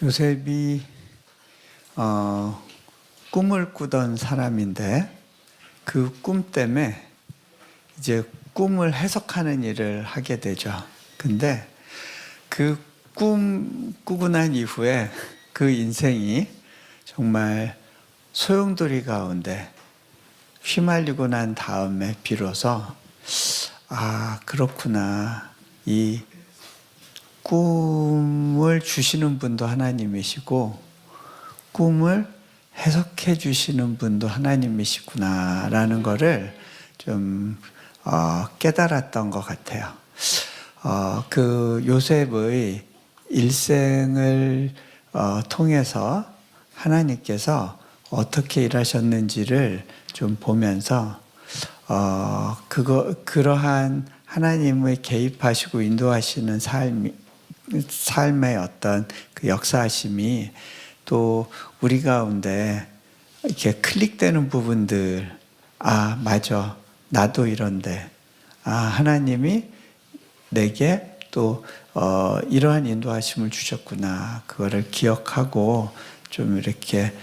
요셉이 꿈을 꾸던 사람인데 그 꿈 때문에 이제 꿈을 해석하는 일을 하게 되죠. 근데 그 꿈 꾸고 난 이후에 그 인생이 정말 소용돌이 가운데 휘말리고 난 다음에 비로소 그렇구나. 이 꿈을 주시는 분도 하나님이시고 꿈을 해석해 주시는 분도 하나님이시구나라는 거를 좀 깨달았던 것 같아요. 그 요셉의 일생을 통해서 하나님께서 어떻게 일하셨는지를 좀 보면서 그러한 하나님의 개입하시고 인도하시는 삶의 어떤 그 역사하심이 또 우리 가운데 이렇게 클릭되는 부분들, 맞아, 나도 이런데, 하나님이 내게 또 이러한 인도하심을 주셨구나, 그거를 기억하고 좀 이렇게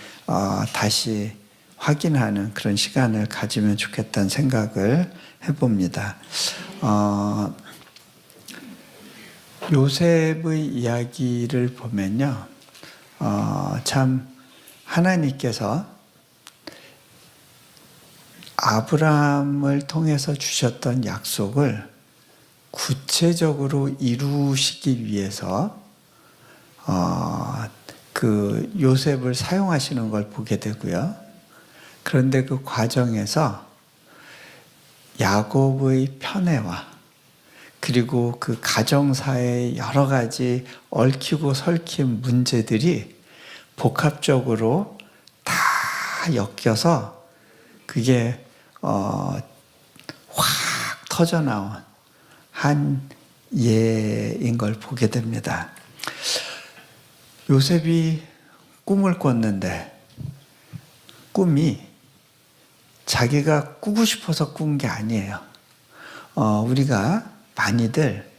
다시 확인하는 그런 시간을 가지면 좋겠다는 생각을 해봅니다. 요셉의 이야기를 보면요, 참 하나님께서 아브라함을 통해서 주셨던 약속을 구체적으로 이루시기 위해서 그 요셉을 사용하시는 걸 보게 되고요. 그런데 그 과정에서 야곱의 편애와 그리고 그 가정사의 여러 가지 얽히고 설킨 문제들이 복합적으로 다 엮여서 그게 확 터져나온 한 예인 걸 보게 됩니다. 요셉이 꿈을 꿨는데 꿈이 자기가 꾸고 싶어서 꾼 게 아니에요. 우리가 많이들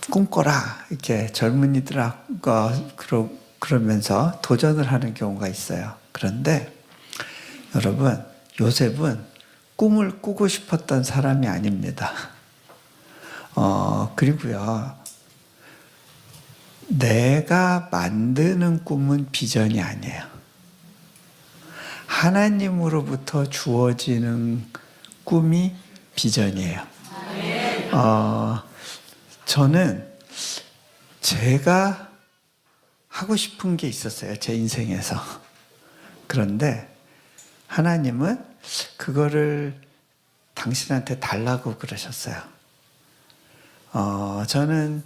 꿈꿔라 이렇게 젊은이들하고 그러면서 도전을 하는 경우가 있어요. 그런데 여러분, 요셉은 꿈을 꾸고 싶었던 사람이 아닙니다. 그리고요, 내가 만드는 꿈은 비전이 아니에요. 하나님으로부터 주어지는 꿈이 비전이에요. 저는 제가 하고 싶은 게 있었어요, 제 인생에서. 그런데 하나님은 그거를 당신한테 달라고 그러셨어요. 저는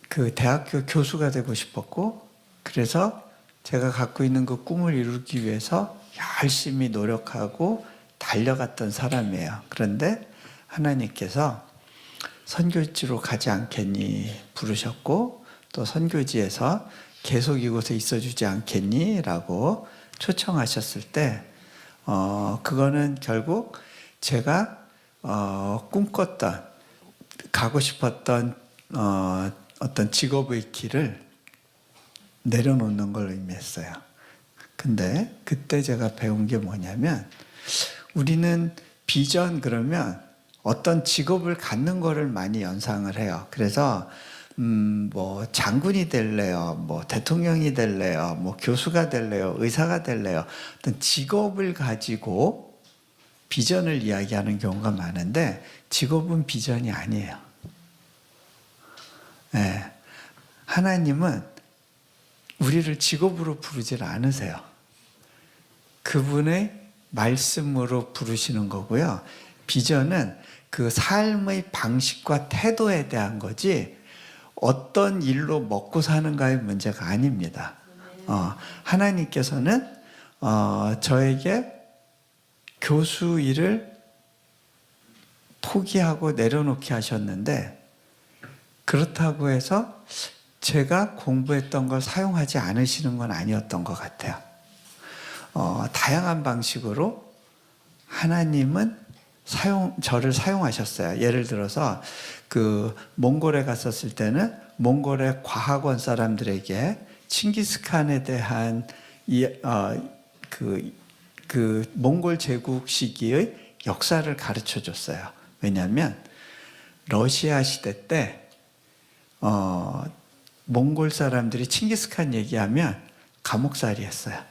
그 대학교 교수가 되고 싶었고, 그래서 제가 갖고 있는 그 꿈을 이루기 위해서 열심히 노력하고 달려갔던 사람이에요. 그런데 하나님께서 선교지로 가지 않겠니 부르셨고, 또 선교지에서 계속 이곳에 있어주지 않겠니 라고 초청하셨을 때 그거는 결국 제가 꿈꿨던, 가고 싶었던 어떤 직업의 길을 내려놓는 걸 의미했어요. 근데 그때 제가 배운 게 뭐냐면, 우리는 비전 그러면 어떤 직업을 갖는 거를 많이 연상을 해요. 그래서 뭐 장군이 될래요, 뭐 대통령이 될래요, 뭐 교수가 될래요, 의사가 될래요, 어떤 직업을 가지고 비전을 이야기하는 경우가 많은데, 직업은 비전이 아니에요. 네. 하나님은 우리를 직업으로 부르질 않으세요. 그분의 말씀으로 부르시는 거고요. 비전은 그 삶의 방식과 태도에 대한 거지 어떤 일로 먹고 사는가의 문제가 아닙니다. 하나님께서는 저에게 교수 일을 포기하고 내려놓게 하셨는데, 그렇다고 해서 제가 공부했던 걸 사용하지 않으시는 건 아니었던 것 같아요. 다양한 방식으로 하나님은 저를 사용하셨어요. 예를 들어서 그 몽골에 갔었을 때는 몽골의 과학원 사람들에게 칭기스칸에 대한 그 몽골 제국 시기의 역사를 가르쳐 줬어요. 왜냐하면 러시아 시대 때 몽골 사람들이 칭기스칸 얘기하면 감옥살이 했어요.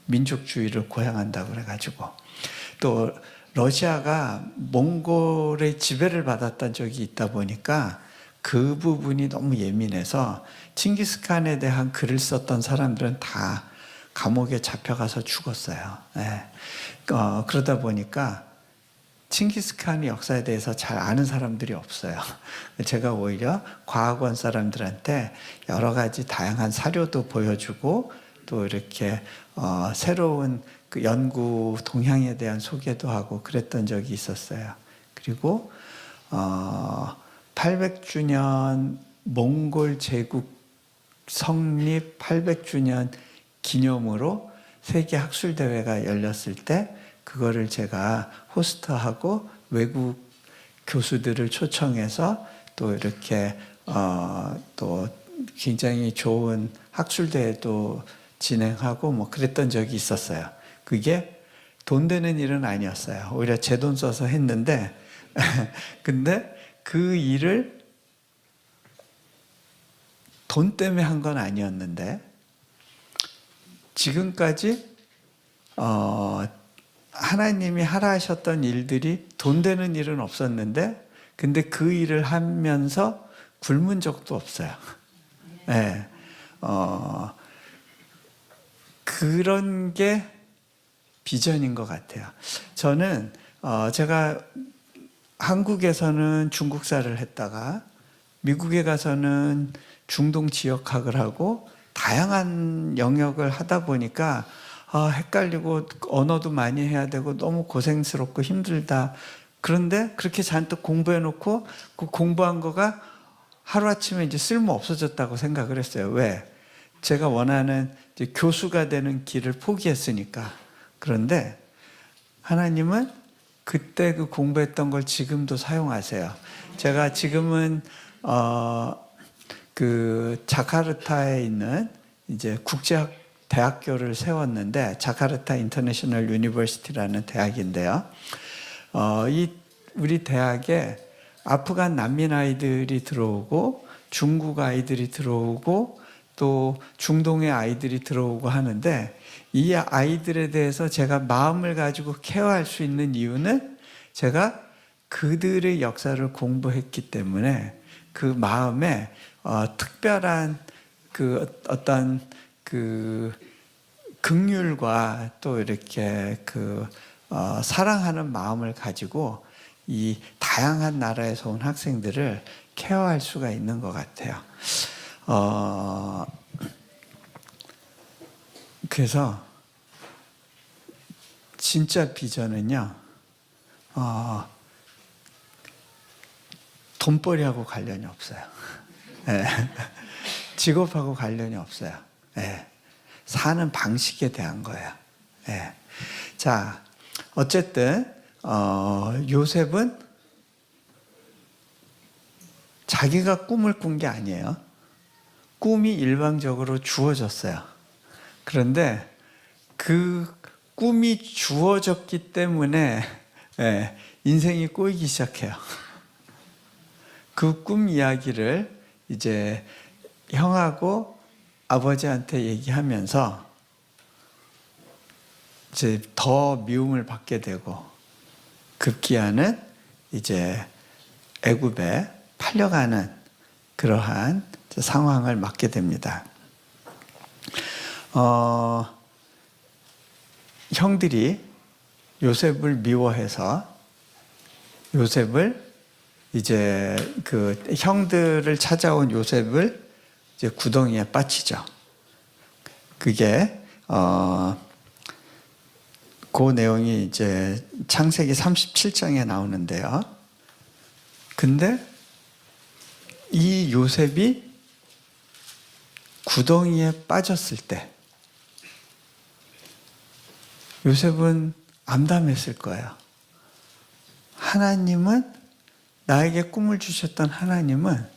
민족주의를 고양한다고 그래가지고. 또 러시아가 몽골의 지배를 받았던 적이 있다 보니까 그 부분이 너무 예민해서 칭기스칸에 대한 글을 썼던 사람들은 다 감옥에 잡혀가서 죽었어요. 네. 그러다 보니까 칭기스칸의 역사에 대해서 잘 아는 사람들이 없어요. 제가 오히려 과학원 사람들한테 여러 가지 다양한 사료도 보여주고 또 이렇게 새로운 그 연구 동향에 대한 소개도 하고 그랬던 적이 있었어요. 그리고 800주년 몽골 제국 성립 800주년 기념으로 세계 학술 대회가 열렸을 때 그거를 제가 호스트하고 외국 교수들을 초청해서 또 이렇게 또 굉장히 좋은 학술 대회도 진행하고 뭐 그랬던 적이 있었어요. 그게 돈 되는 일은 아니었어요. 오히려 제 돈 써서 했는데 근데 그 일을 돈 때문에 한 건 아니었는데 지금까지 하나님이 하라 하셨던 일들이 돈 되는 일은 없었는데 근데 그 일을 하면서 굶은 적도 없어요. 네. 그런 게 비전인 것 같아요. 저는 제가 한국에서는 중국사를 했다가 미국에 가서는 중동 지역학을 하고 다양한 영역을 하다 보니까 헷갈리고 언어도 많이 해야 되고 너무 고생스럽고 힘들다. 그런데 그렇게 잔뜩 공부해 놓고 그 공부한 거가 하루아침에 이제 쓸모 없어졌다고 생각을 했어요. 왜? 제가 원하는 이제 교수가 되는 길을 포기했으니까. 그런데 하나님은 그때 그 공부했던 걸 지금도 사용하세요. 제가 지금은 그 자카르타에 있는 이제 국제학 대학교를 세웠는데 자카르타 인터내셔널 유니버시티라는 대학인데요. 우리 대학에 아프간 난민 아이들이 들어오고 중국 아이들이 들어오고 또 중동의 아이들이 들어오고 하는데 이 아이들에 대해서 제가 마음을 가지고 케어할 수 있는 이유는 제가 그들의 역사를 공부했기 때문에 그 마음에 특별한 그 어떤 그 긍휼과 또 이렇게 그 사랑하는 마음을 가지고 이 다양한 나라에서 온 학생들을 케어할 수가 있는 것 같아요. 그래서 진짜 비전은요, 돈벌이하고 관련이 없어요. 네. 직업하고 관련이 없어요. 네. 사는 방식에 대한 거예요. 네. 자, 어쨌든 요셉은 자기가 꿈을 꾼 게 아니에요. 꿈이 일방적으로 주어졌어요. 그런데 그 꿈이 주어졌기 때문에 인생이 꼬이기 시작해요. 그 꿈 이야기를 이제 형하고 아버지한테 얘기하면서 이제 더 미움을 받게 되고 급기야는 이제 애굽에 팔려가는 그러한 상황을 맞게 됩니다. 형들이 요셉을 미워해서 요셉을 이제 그 형들을 찾아온 요셉을 이제 구덩이에 빠치죠. 그게 그 내용이 이제 창세기 37장에 나오는데요. 근데 이 요셉이 구덩이에 빠졌을 때 요셉은 암담했을 거예요. 하나님은, 나에게 꿈을 주셨던 하나님은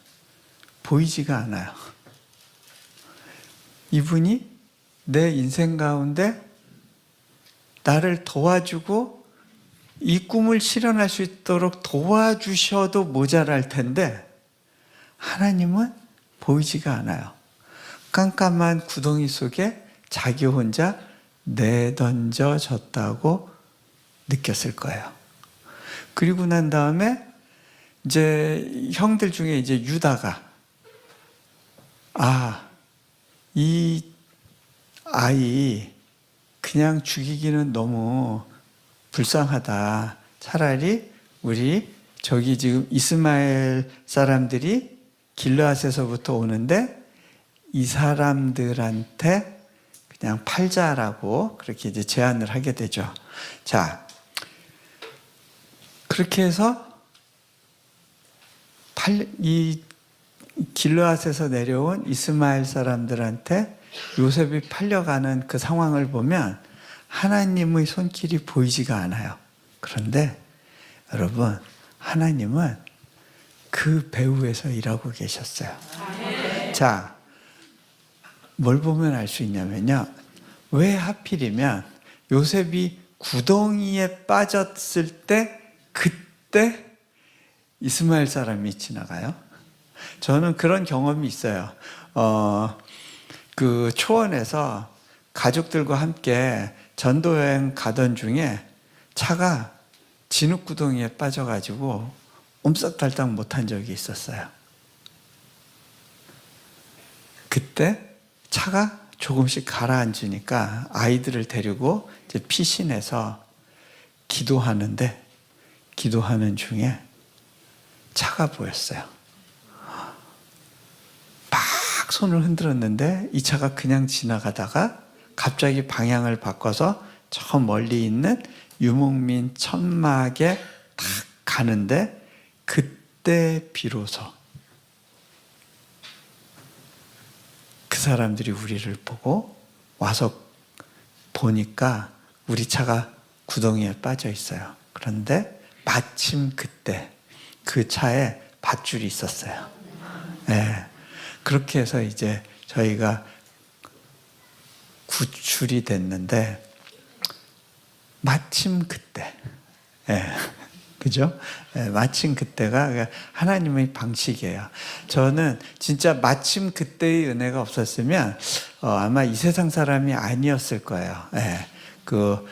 보이지가 않아요. 이분이 내 인생 가운데 나를 도와주고 이 꿈을 실현할 수 있도록 도와주셔도 모자랄 텐데 하나님은 보이지가 않아요. 깜깜한 구덩이 속에 자기 혼자 내던져졌다고 느꼈을 거예요. 그리고 난 다음에 이제 형들 중에 이제 유다가, 이 아이 그냥 죽이기는 너무 불쌍하다. 차라리 우리 저기 지금 이스마엘 사람들이 길르앗에서부터 오는데 이 사람들한테 그냥 팔자라고 그렇게 이제 제안을 하게 되죠. 자, 그렇게 해서 이 길르앗에서 내려온 이스마엘 사람들한테 요셉이 팔려가는 그 상황을 보면 하나님의 손길이 보이지가 않아요. 그런데 여러분, 하나님은 그 배후에서 일하고 계셨어요. 자, 뭘 보면 알 수 있냐면요. 왜 하필이면 요셉이 구덩이에 빠졌을 때 그때 이스마엘 사람이 지나가요? 저는 그런 경험이 있어요. 그 초원에서 가족들과 함께 전도여행 가던 중에 차가 진흙구덩이에 빠져가지고 옴싹달싹 못한 적이 있었어요. 그때 차가 조금씩 가라앉으니까 아이들을 데리고 이제 피신해서 기도하는 중에 차가 보였어요. 막 손을 흔들었는데 이 차가 그냥 지나가다가 갑자기 방향을 바꿔서 저 멀리 있는 유목민 천막에 딱 가는데 그때 비로소 그 사람들이 우리를 보고 와서 보니까 우리 차가 구덩이에 빠져 있어요. 그런데 마침 그때 그 차에 밧줄이 있었어요. 네. 그렇게 해서 이제 저희가 구출이 됐는데 마침 그때, 그죠? 마침 그때가 하나님의 방식이에요. 저는 진짜 마침 그때의 은혜가 없었으면 아마 이 세상 사람이 아니었을 거예요. 그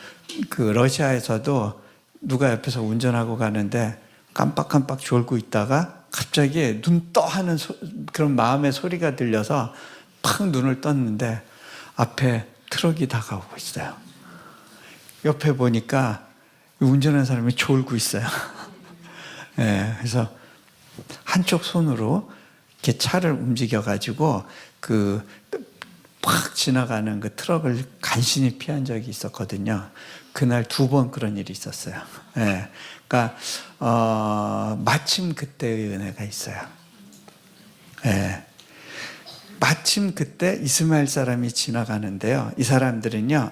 러시아에서도 누가 옆에서 운전하고 가는데 깜빡깜빡 졸고 있다가 갑자기 눈 떠 하는 그런 마음의 소리가 들려서 팍 눈을 떴는데 앞에 트럭이 다가오고 있어요. 옆에 보니까 운전하는 사람이 졸고 있어요. 그래서 한쪽 손으로 이렇게 차를 움직여가지고 팍 지나가는 그 트럭을 간신히 피한 적이 있었거든요. 그날 2번 그런 일이 있었어요. 그러니까 마침 그때의 은혜가 있어요. 마침 그때 이스마엘 사람이 지나가는데요. 이 사람들은요,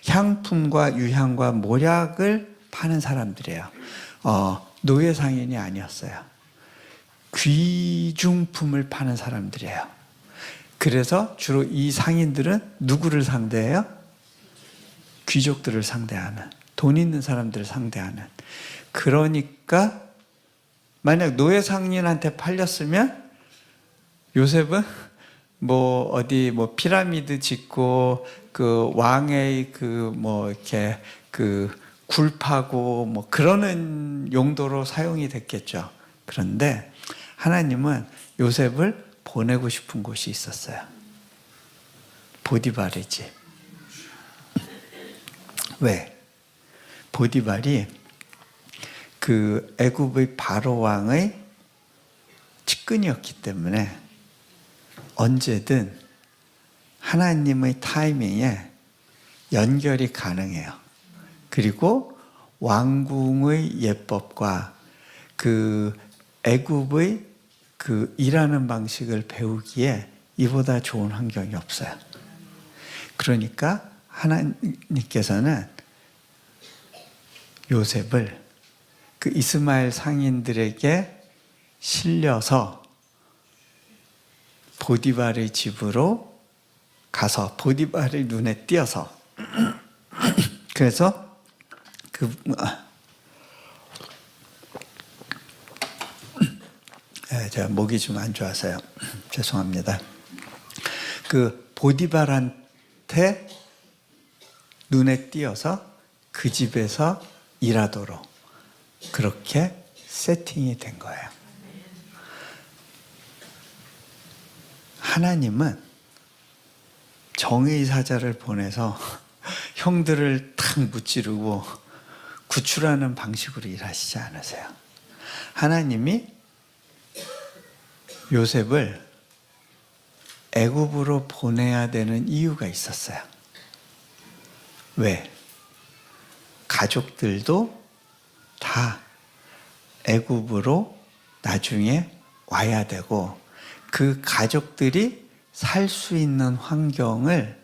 향품과 유향과 모략을 파는 사람들이에요. 노예 상인이 아니었어요. 귀중품을 파는 사람들이에요. 그래서 주로 이 상인들은 누구를 상대해요? 귀족들을 상대하는, 돈 있는 사람들을 상대하는. 그러니까 만약 노예 상인한테 팔렸으면 요셉은 어디 피라미드 짓고 그 왕의 이렇게 굴 파고 그러는 용도로 사용이 됐겠죠. 그런데 하나님은 요셉을 보내고 싶은 곳이 있었어요. 보디발의 집. 왜? 보디발이 그 애굽의 바로 왕의 측근이었기 때문에 언제든 하나님의 타이밍에 연결이 가능해요. 그리고 왕궁의 예법과 그 애굽의 그 일하는 방식을 배우기에 이보다 좋은 환경이 없어요. 그러니까 하나님께서는 요셉을 그 이스마엘 상인들에게 실려서 보디발의 집으로 가서 보디발의 눈에 띄어서 그래서 제가 목이 좀 안 좋아서요. 죄송합니다. 그 보디발한테 눈에 띄어서 그 집에서 일하도록 그렇게 세팅이 된 거예요. 하나님은 정의 사자를 보내서 형들을 탁 무찌르고 구출하는 방식으로 일하시지 않으세요. 하나님이 요셉을 애굽으로 보내야 되는 이유가 있었어요. 왜? 가족들도 다 애굽으로 나중에 와야 되고 그 가족들이 살 수 있는 환경을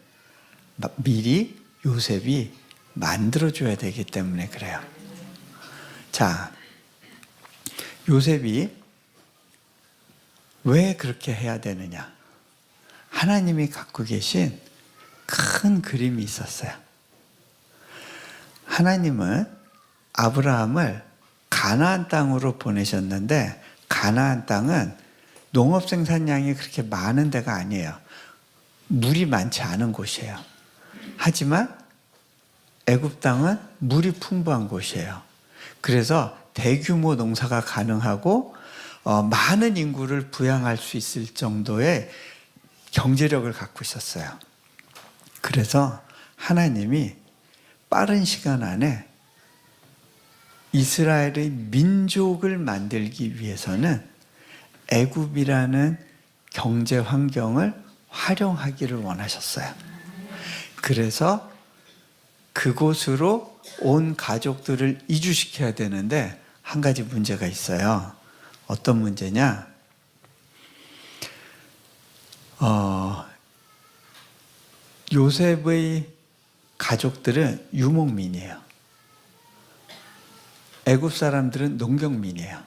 미리 요셉이 만들어줘야 되기 때문에 그래요. 자, 요셉이 왜 그렇게 해야 되느냐? 하나님이 갖고 계신 큰 그림이 있었어요. 하나님은 아브라함을 가나안 땅으로 보내셨는데 가나안 땅은 농업 생산량이 그렇게 많은 데가 아니에요. 물이 많지 않은 곳이에요. 하지만 애굽 땅은 물이 풍부한 곳이에요. 그래서 대규모 농사가 가능하고 많은 인구를 부양할 수 있을 정도의 경제력을 갖고 있었어요. 그래서 하나님이 빠른 시간 안에 이스라엘의 민족을 만들기 위해서는 애굽이라는 경제 환경을 활용하기를 원하셨어요. 그래서 그곳으로 온 가족들을 이주시켜야 되는데 한 가지 문제가 있어요. 어떤 문제냐? 요셉의 가족들은 유목민이에요. 애굽 사람들은 농경민이에요.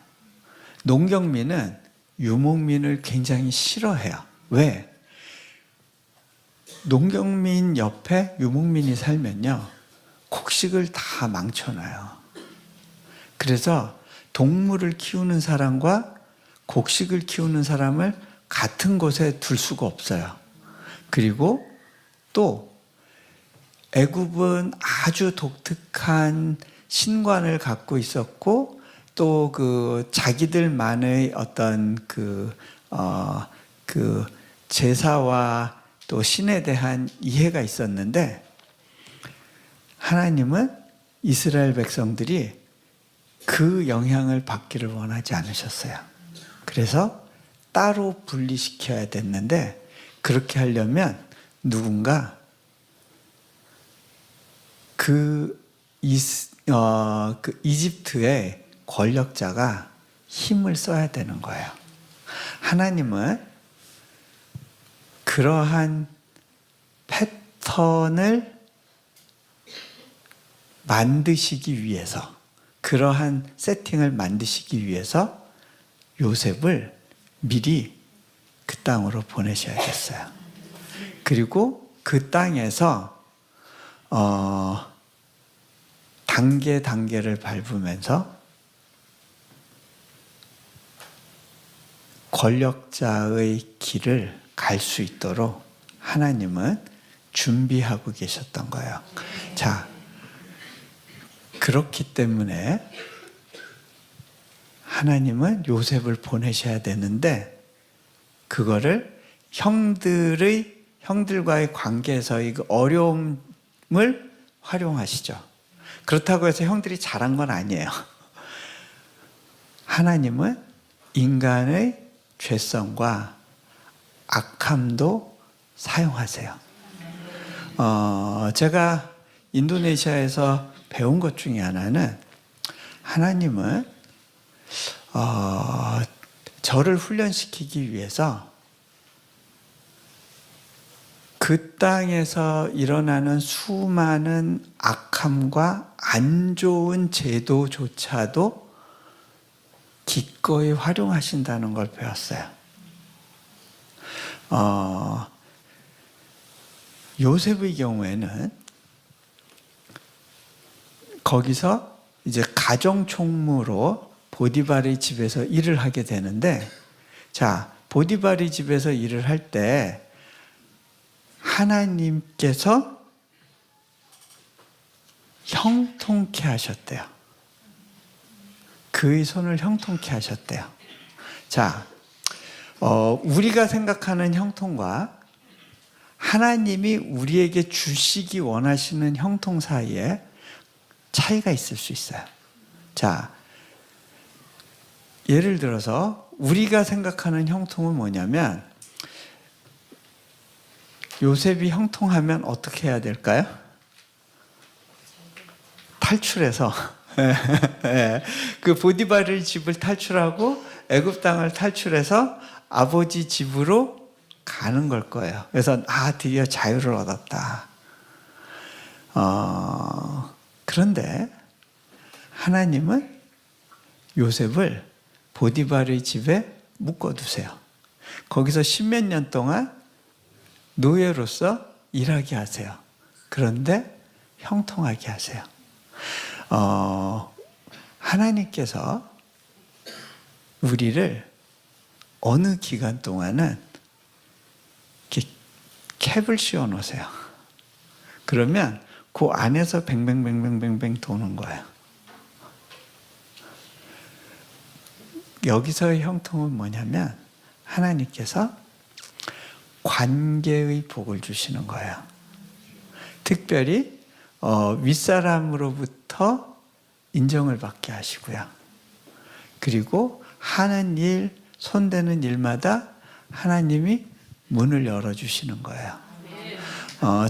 농경민은 유목민을 굉장히 싫어해요. 왜? 농경민 옆에 유목민이 살면요, 곡식을 다 망쳐놔요. 그래서 동물을 키우는 사람과 곡식을 키우는 사람을 같은 곳에 둘 수가 없어요. 그리고 또 애굽은 아주 독특한 신관을 갖고 있었고 또 그 자기들만의 어떤 그 제사와 또 신에 대한 이해가 있었는데 하나님은 이스라엘 백성들이 그 영향을 받기를 원하지 않으셨어요. 그래서 따로 분리시켜야 됐는데 그렇게 하려면 누군가 이집트의 권력자가 힘을 써야 되는 거예요. 하나님은 그러한 패턴을 만드시기 위해서, 그러한 세팅을 만드시기 위해서 요셉을 미리 그 땅으로 보내셔야겠어요. 그리고 그 땅에서 단계를 밟으면서 권력자의 길을 갈 수 있도록 하나님은 준비하고 계셨던 거예요. 자, 그렇기 때문에 하나님은 요셉을 보내셔야 되는데 그거를 형들과의 관계에서의 그 어려움을 활용하시죠. 그렇다고 해서 형들이 잘한 건 아니에요. 하나님은 인간의 죄성과 악함도 사용하세요. 제가 인도네시아에서 배운 것 중에 하나는 하나님은 저를 훈련시키기 위해서 그 땅에서 일어나는 수많은 악함과 안 좋은 제도조차도 기꺼이 활용하신다는 걸 배웠어요. 요셉의 경우에는 거기서 이제 가정총무로 보디발의 집에서 일을 하게 되는데, 자, 보디발의 집에서 일을 할 때 하나님께서 형통케 하셨대요. 그의 손을 형통케 하셨대요. 자, 우리가 생각하는 형통과 하나님이 우리에게 주시기 원하시는 형통 사이에 차이가 있을 수 있어요. 자, 예를 들어서 우리가 생각하는 형통은 뭐냐면, 요셉이 형통하면 어떻게 해야 될까요? 탈출해서 그 보디발의 집을 탈출하고 애굽 땅을 탈출해서 아버지 집으로 가는 걸 거예요. 그래서 드디어 자유를 얻었다. 그런데 하나님은 요셉을 보디발의 집에 묶어두세요. 거기서 10몇 년 동안 노예로서 일하게 하세요. 그런데 형통하게 하세요. 하나님께서 우리를 어느 기간 동안은 이렇게 캡을 씌워 놓으세요. 그러면 그 안에서 뱅뱅뱅뱅뱅뱅 도는 거예요. 여기서의 형통은 뭐냐면 하나님께서 관계의 복을 주시는 거예요. 특별히 윗사람으로부터 인정을 받게 하시고요. 그리고 하는 일, 손대는 일마다 하나님이 문을 열어주시는 거예요.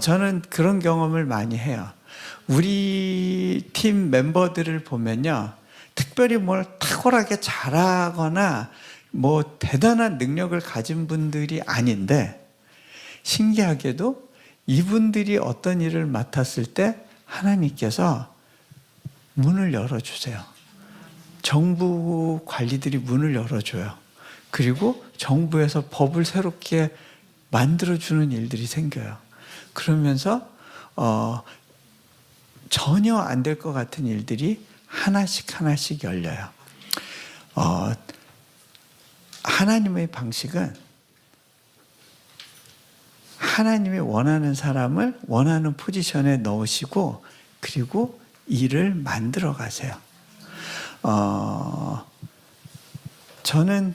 저는 그런 경험을 많이 해요. 우리 팀 멤버들을 보면요, 특별히 뭘 탁월하게 잘하거나 뭐 대단한 능력을 가진 분들이 아닌데, 신기하게도 이분들이 어떤 일을 맡았을 때 하나님께서 문을 열어주세요. 정부 관리들이 문을 열어줘요. 그리고 정부에서 법을 새롭게 만들어주는 일들이 생겨요. 그러면서 전혀 안 될 것 같은 일들이 하나씩 열려요. 하나님의 방식은 하나님이 원하는 사람을 원하는 포지션에 넣으시고, 그리고 일을 만들어 가세요. 저는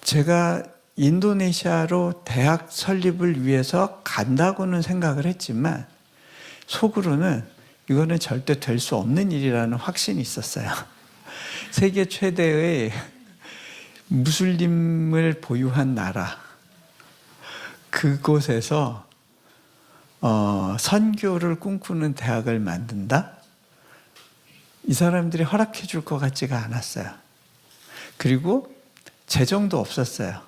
제가 인도네시아로 대학 설립을 위해서 간다고는 생각을 했지만 속으로는 이거는 절대 될 수 없는 일이라는 확신이 있었어요. 세계 최대의 무슬림을 보유한 나라, 그곳에서 선교를 꿈꾸는 대학을 만든다? 이 사람들이 허락해 줄 것 같지가 않았어요. 그리고 재정도 없었어요.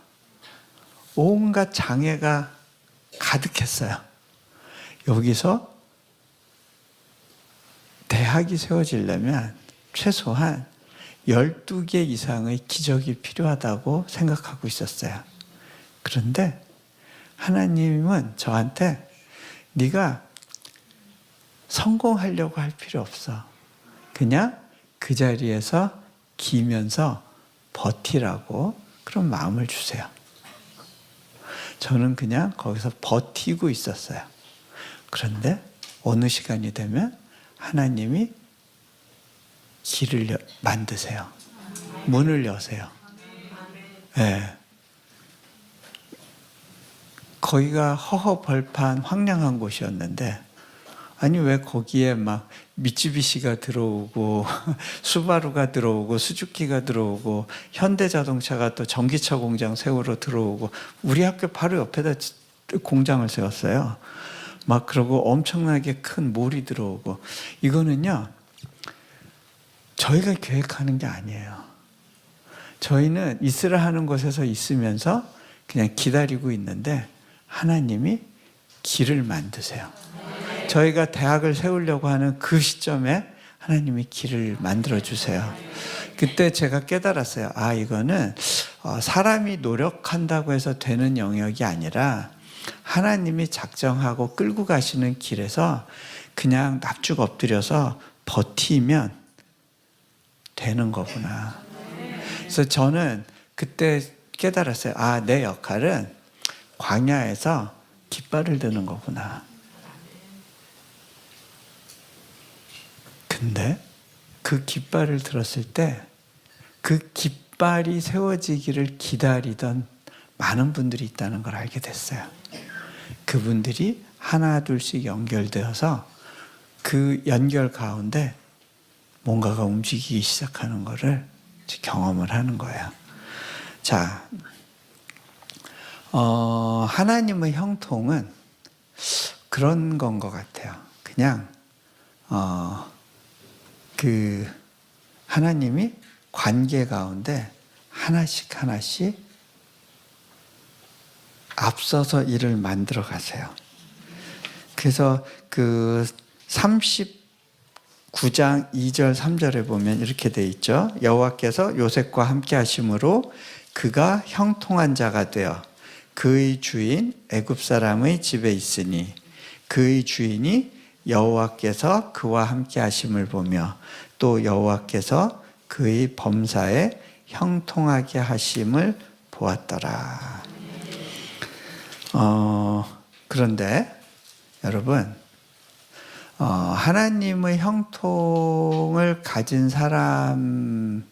온갖 장애가 가득했어요. 여기서 대학이 세워지려면 최소한 12개 이상의 기적이 필요하다고 생각하고 있었어요. 그런데 하나님은 저한테 네가 성공하려고 할 필요 없어. 그냥 그 자리에서 기면서 버티라고 그런 마음을 주세요. 저는 그냥 거기서 버티고 있었어요. 그런데 어느 시간이 되면 하나님이 길을 만드세요. 문을 여세요. 네. 거기가 허허벌판 황량한 곳이었는데, 아니 왜 거기에 막 미쯔비시가 들어오고 수바루가 들어오고 수주키가 들어오고 현대자동차가 또 전기차 공장 세우러 들어오고, 우리 학교 바로 옆에다 공장을 세웠어요. 막 그러고 엄청나게 큰 몰이 들어오고. 이거는요, 저희가 계획하는 게 아니에요. 저희는 있으라 하는 곳에서 있으면서 그냥 기다리고 있는데 하나님이 길을 만드세요. 저희가 대학을 세우려고 하는 그 시점에 하나님이 길을 만들어 주세요. 그때 제가 깨달았어요. 아, 이거는 사람이 노력한다고 해서 되는 영역이 아니라 하나님이 작정하고 끌고 가시는 길에서 그냥 납죽 엎드려서 버티면 되는 거구나. 그래서 저는 그때 깨달았어요. 아, 내 역할은 광야에서 깃발을 드는 거구나. 근데 그 깃발을 들었을 때 그 깃발이 세워지기를 기다리던 많은 분들이 있다는 걸 알게 됐어요. 그분들이 하나 둘씩 연결되어서 그 연결 가운데 뭔가가 움직이기 시작하는 것을 경험을 하는 거예요. 자, 하나님의 형통은 그런 건 것 같아요. 그냥 하나님이 관계 가운데 하나씩 앞서서 일을 만들어 가세요. 그래서 그 39장 2절 3절에 보면 이렇게 돼 있죠. 여호와께서 요셉과 함께 하심으로 그가 형통한 자가 되어 그의 주인 애굽 사람의 집에 있으니 그의 주인이 여호와께서 그와 함께 하심을 보며 또 여호와께서 그의 범사에 형통하게 하심을 보았더라. 그런데 여러분, 하나님의 형통을 가진 사람에게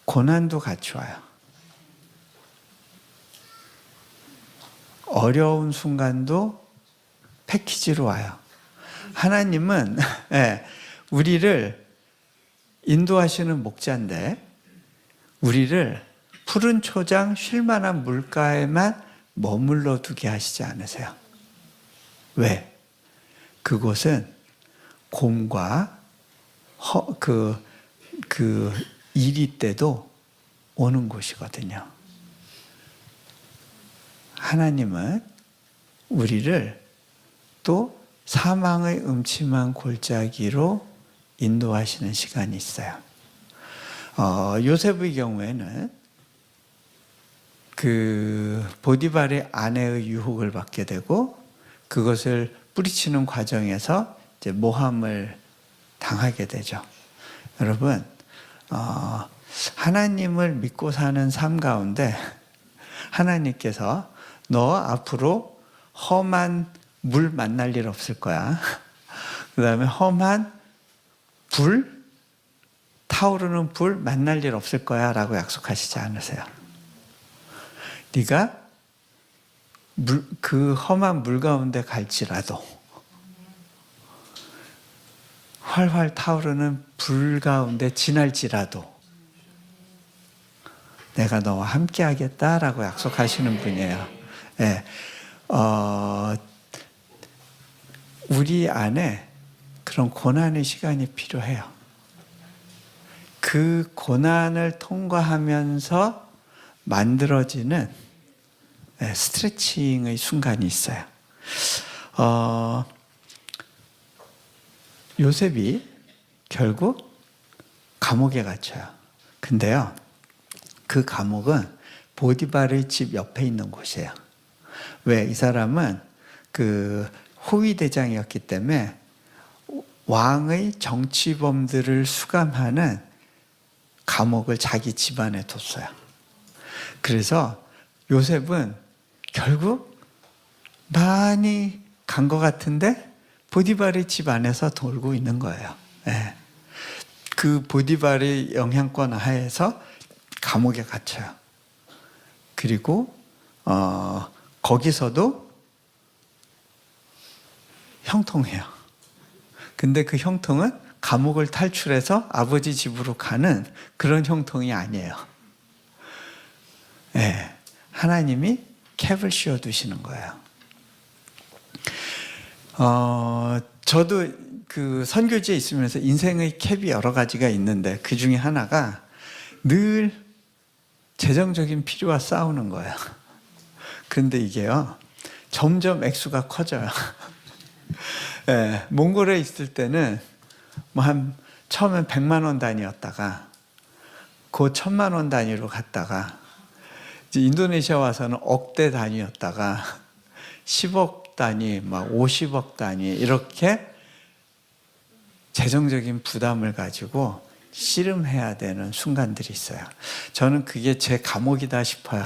고난도 같이 와요. 어려운 순간도 패키지로 와요. 하나님은 우리를 인도하시는 목자인데 우리를 푸른 초장 쉴 만한 물가에만 머물러 두게 하시지 않으세요. 왜? 그곳은 곰과 이리 때도 오는 곳이거든요. 하나님은 우리를 또 사망의 음침한 골짜기로 인도하시는 시간이 있어요. 요셉의 경우에는 그 보디발의 아내의 유혹을 받게 되고 그것을 뿌리치는 과정에서 이제 모함을 당하게 되죠. 여러분, 하나님을 믿고 사는 삶 가운데 하나님께서 너 앞으로 험한 물 만날 일 없을 거야. 그 다음에 험한 불, 타오르는 불 만날 일 없을 거야 라고 약속하시지 않으세요. 네가 그 험한 물 가운데 갈지라도 활활 타오르는 불 가운데 지날지라도 내가 너와 함께 하겠다라고 약속하시는 분이에요. 네. 우리 안에 그런 고난의 시간이 필요해요. 그 고난을 통과하면서 만들어지는 스트레칭의 순간이 있어요. 요셉이 결국 감옥에 갇혀요. 근데요, 그 감옥은 보디발의 집 옆에 있는 곳이에요. 왜? 이 사람은 그 호위대장이었기 때문에 왕의 정치범들을 수감하는 감옥을 자기 집안에 뒀어요. 그래서 요셉은 결국 많이 간 것 같은데 보디발의 집 안에서 돌고 있는 거예요. 네. 그 보디발의 영향권 하에서 감옥에 갇혀요. 그리고 거기서도 형통해요. 근데 그 형통은 감옥을 탈출해서 아버지 집으로 가는 그런 형통이 아니에요. 네. 하나님이 캡을 씌워두시는 거예요. 저도 그 선교지에 있으면서 인생의 캡이 여러 가지가 있는데 그 중에 하나가 늘 재정적인 필요와 싸우는 거예요. 그런데 이게요, 점점 액수가 커져요. 예, 몽골에 있을 때는 뭐 한 처음엔 100만 원 단위였다가 그 1000만 원 단위로 갔다가 이제 인도네시아 와서는 억대 단위였다가 10억 단위, 막 50억 단위 이렇게 재정적인 부담을 가지고 씨름해야 되는 순간들이 있어요. 저는 그게 제 감옥이다 싶어요.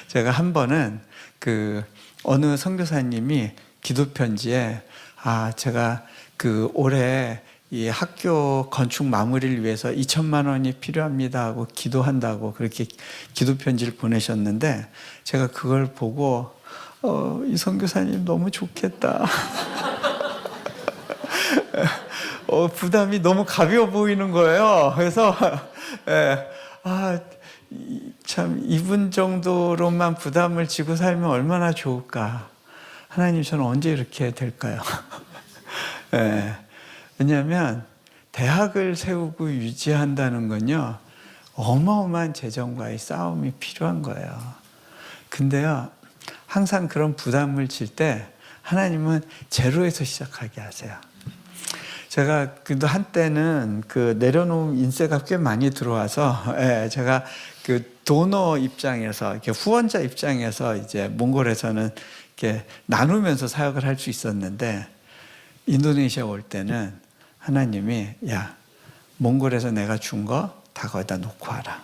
제가 한 번은 그 어느 선교사님이 기도 편지에 제가 그 올해 이 학교 건축 마무리를 위해서 2천만 원이 필요합니다 하고 기도한다고 그렇게 기도 편지를 보내셨는데 제가 그걸 보고 이 선교사님 너무 좋겠다. 부담이 너무 가벼워 보이는 거예요. 그래서 참 이분 정도로만 부담을 지고 살면 얼마나 좋을까. 하나님, 저는 언제 이렇게 될까요? 왜냐하면 대학을 세우고 유지한다는 건요, 어마어마한 재정과의 싸움이 필요한 거예요. 근데요, 항상 그런 부담을 질 때 하나님은 제로에서 시작하게 하세요. 제가 그래도 한때는 그 내려놓은 인세가 꽤 많이 들어와서 제가 그 도너 입장에서 이렇게 후원자 입장에서 이제 몽골에서는 이렇게 나누면서 사역을 할 수 있었는데 인도네시아 올 때는 하나님이 야, 몽골에서 내가 준 거 다 거기다 놓고 와라.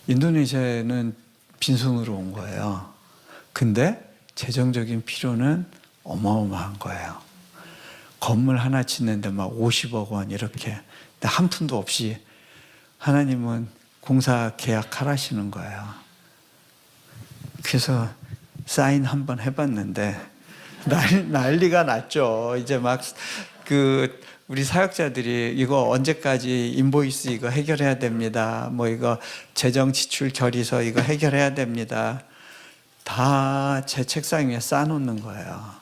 인도네시아에는 빈손으로 온 거예요. 근데 재정적인 필요는 어마어마한 거예요. 건물 하나 짓는데 막 50억 원 이렇게 한 푼도 없이 하나님은 공사 계약하라시는 거예요. 그래서 사인 한번 해봤는데 난리가 났죠. 이제 막 우리 사역자들이 이거 언제까지 인보이스 이거 해결해야 됩니다. 뭐 이거 재정 지출 결의서 이거 해결해야 됩니다. 다 제 책상 위에 쌓아놓는 거예요.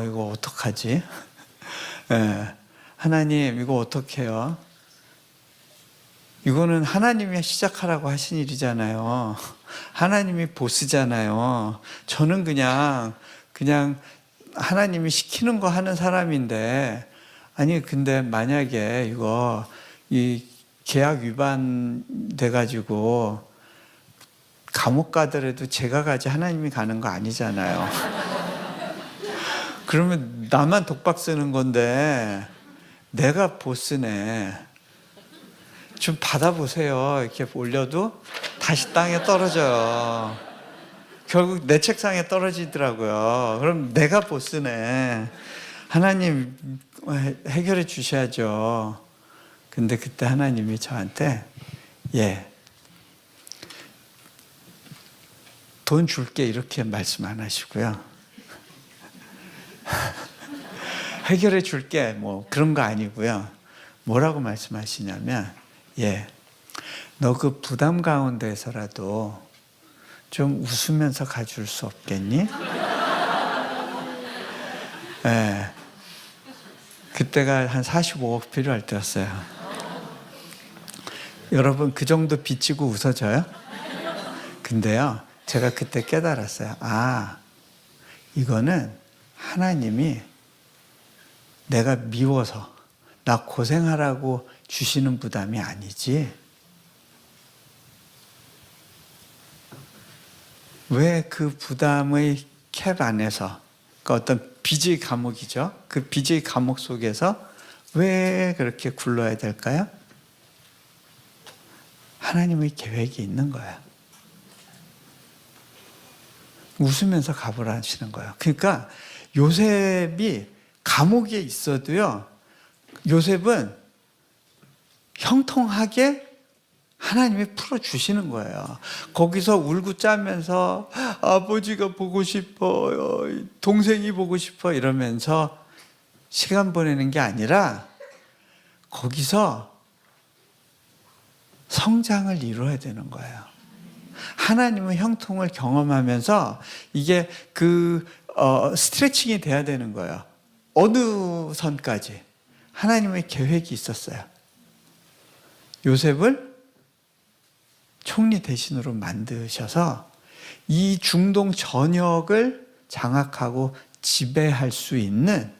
이거 어떡하지? 하나님, 이거 어떡해요? 이거는 하나님이 시작하라고 하신 일이잖아요. 하나님이 보스잖아요. 저는 그냥 하나님이 시키는 거 하는 사람인데, 아니, 근데 만약에 이 계약 위반 돼가지고 감옥 가더라도 제가 가지 하나님이 가는 거 아니잖아요. 그러면 나만 독박 쓰는 건데 내가 보스네. 좀 받아보세요. 이렇게 올려도 다시 땅에 떨어져요. 결국 내 책상에 떨어지더라고요. 그럼 내가 보스네. 하나님 해결해 주셔야죠. 근데 그때 하나님이 저한테 돈 줄게 이렇게 말씀 안 하시고요. 해결해 줄게 뭐 그런 거 아니고요. 뭐라고 말씀하시냐면 너 그 부담 가운데서라도 좀 웃으면서 가줄 수 없겠니? 그때가 한 45억 필요할 때였어요. 여러분 그 정도 비치고 웃어져요? 근데요, 제가 그때 깨달았어요. 이거는 하나님이 내가 미워서 나 고생하라고 주시는 부담이 아니지. 왜 그 부담의 캡 안에서, 그 어떤 빚의 감옥이죠. 그 빚의 감옥 속에서 왜 그렇게 굴러야 될까요? 하나님의 계획이 있는 거예요. 웃으면서 가보라 하시는 거예요. 그러니까 요셉이 감옥에 있어도요, 요셉은 형통하게 하나님이 풀어주시는 거예요. 거기서 울고 짜면서 아버지가 보고 싶어요, 동생이 보고 싶어 이러면서 시간 보내는 게 아니라 거기서 성장을 이루어야 되는 거예요. 하나님의 형통을 경험하면서 이게 스트레칭이 돼야 되는 거예요. 어느 선까지 하나님의 계획이 있었어요. 요셉을 총리 대신으로 만드셔서 이 중동 전역을 장악하고 지배할 수 있는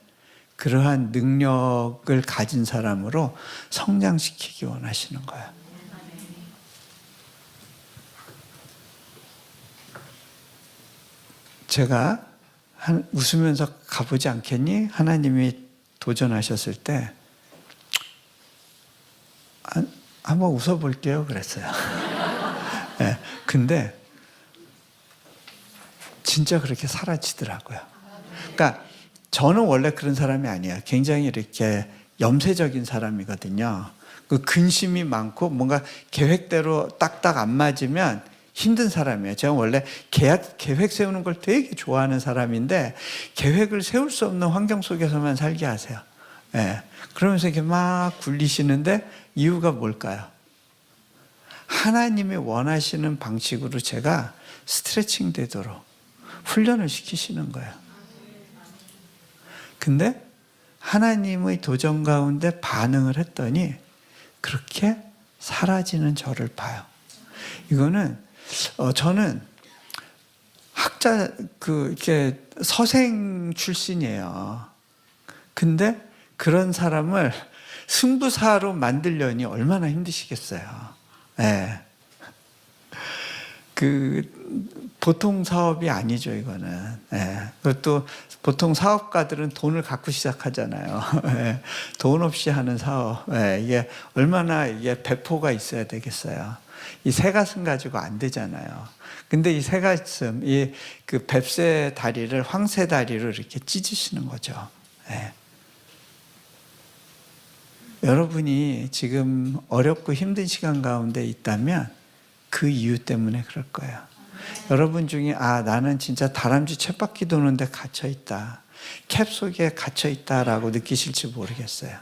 그러한 능력을 가진 사람으로 성장시키기 원하시는 거예요. 제가 웃으면서 가보지 않겠니? 하나님이 도전하셨을 때 한번 웃어볼게요 그랬어요. 네, 근데 진짜 그렇게 사라지더라고요. 그러니까 저는 원래 그런 사람이 아니에요. 굉장히 이렇게 염세적인 사람이거든요. 그 근심이 많고 뭔가 계획대로 딱딱 안 맞으면 힘든 사람이에요. 제가 원래 계획 세우는 걸 되게 좋아하는 사람인데 계획을 세울 수 없는 환경 속에서만 살게 하세요. 네. 그러면서 이렇게 막 굴리시는데 이유가 뭘까요? 하나님이 원하시는 방식으로 제가 스트레칭 되도록 훈련을 시키시는 거예요. 근데 하나님의 도전 가운데 반응을 했더니 그렇게 사라지는 저를 봐요. 이거는 저는 이렇게 서생 출신이에요. 근데 그런 사람을 승부사로 만들려니 얼마나 힘드시겠어요. 네. 보통 사업이 아니죠, 이거는. 네. 그것도 보통 사업가들은 돈을 갖고 시작하잖아요. 네. 돈 없이 하는 사업. 네. 이게 얼마나 배포가 있어야 되겠어요. 이 새 가슴 가지고 안 되잖아요. 근데 이 새 가슴, 그 뱁새 다리를 황새 다리로 이렇게 찢으시는 거죠. 네. 여러분이 지금 어렵고 힘든 시간 가운데 있다면 그 이유 때문에 그럴 거예요. 여러분 중에 나는 진짜 다람쥐 쳇바퀴 도는데 갇혀있다. 캡 속에 갇혀있다라고 느끼실지 모르겠어요.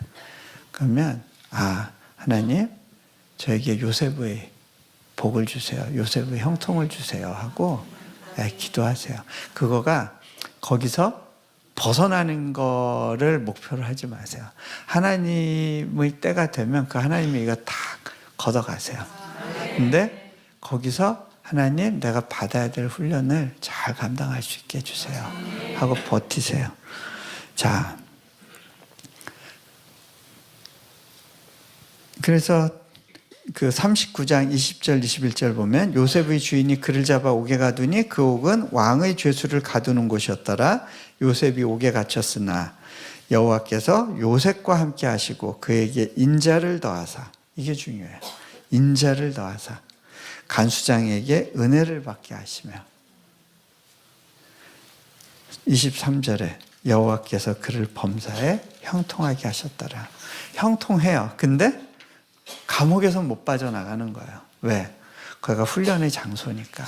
그러면 하나님 저에게 요셉의 복을 주세요. 요셉의 형통을 주세요 하고 기도하세요. 그거가 거기서 벗어나는 거를 목표로 하지 마세요. 하나님의 때가 되면 그 하나님이 이거 다 걷어가세요. 근데 거기서 하나님 내가 받아야 될 훈련을 잘 감당할 수 있게 해주세요 하고 버티세요. 자, 그래서 그 39장 20절 21절 보면 요셉의 주인이 그를 잡아 옥에 가두니 그 옥은 왕의 죄수를 가두는 곳이었더라. 요셉이 옥에 갇혔으나 여호와께서 요셉과 함께 하시고 그에게 인자를 더하사, 이게 중요해요. 인자를 더하사 간수장에게 은혜를 받게 하시며 23절에 여호와께서 그를 범사에 형통하게 하셨더라. 형통해요. 근데 감옥에서 못 빠져나가는 거예요. 왜? 거기가 훈련의 장소니까.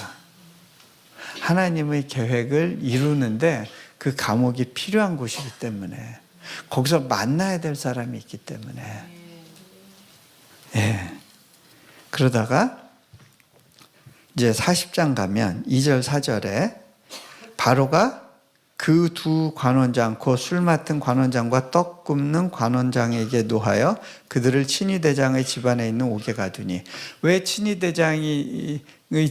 하나님의 계획을 이루는데 그 감옥이 필요한 곳이기 때문에, 거기서 만나야 될 사람이 있기 때문에. 예. 그러다가 이제 40장 가면 2절 4절에 바로가 그 두 관원장, 곧 술 맡은 관원장과 떡 굽는 관원장에게 노하여 그들을 친위대장의 집안에 있는 옥에 가두니. 왜 친위대장의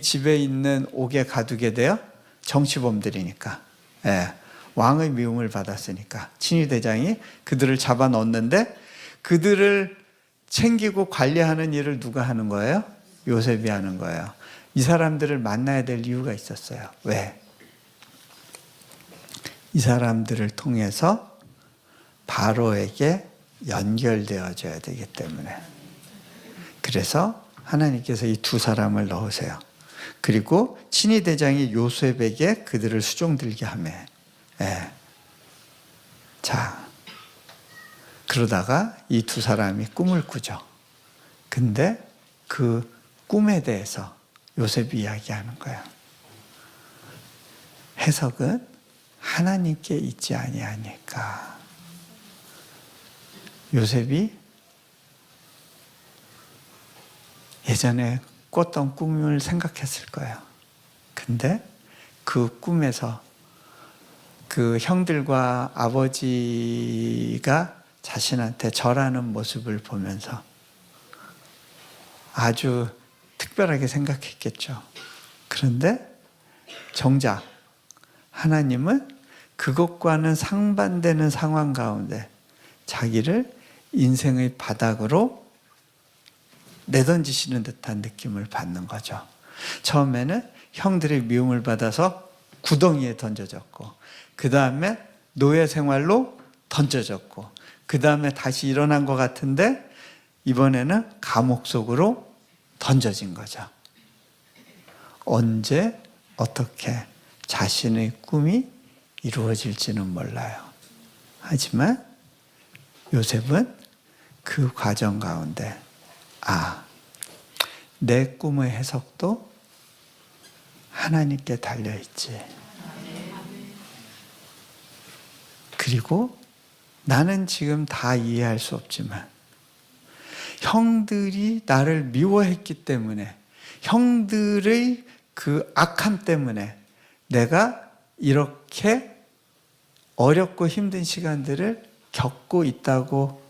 집에 있는 옥에 가두게 돼요? 정치범들이니까. 예. 왕의 미움을 받았으니까. 친위대장이 그들을 잡아 넣었는데 그들을 챙기고 관리하는 일을 누가 하는 거예요? 요셉이 하는 거예요. 이 사람들을 만나야 될 이유가 있었어요. 왜? 이 사람들을 통해서 바로에게 연결되어져야 되기 때문에. 그래서 하나님께서 이 두 사람을 넣으세요. 그리고 친위대장이 요셉에게 그들을 수종들게 하며. 예. 자, 그러다가 이 두 사람이 꿈을 꾸죠. 근데 그 꿈에 대해서 요셉이 이야기하는 거예요. 해석은 하나님께 있지 아니하니까. 요셉이 예전에 꿨던 꿈을 생각했을 거예요. 근데 그 꿈에서 그 형들과 아버지가 자신한테 절하는 모습을 보면서 아주 특별하게 생각했겠죠. 그런데 정작 하나님은 그것과는 상반되는 상황 가운데 자기를 인생의 바닥으로 내던지시는 듯한 느낌을 받는 거죠. 처음에는 형들의 미움을 받아서 구덩이에 던져졌고, 그 다음에 노예 생활로 던져졌고, 그 다음에 다시 일어난 것 같은데 이번에는 감옥 속으로 던져진 거죠. 언제 어떻게 자신의 꿈이 이루어질지는 몰라요. 하지만 요셉은 그 과정 가운데 내 꿈의 해석도 하나님께 달려있지. 그리고 나는 지금 다 이해할 수 없지만 형들이 나를 미워했기 때문에, 형들의 그 악함 때문에 내가 이렇게 어렵고 힘든 시간들을 겪고 있다고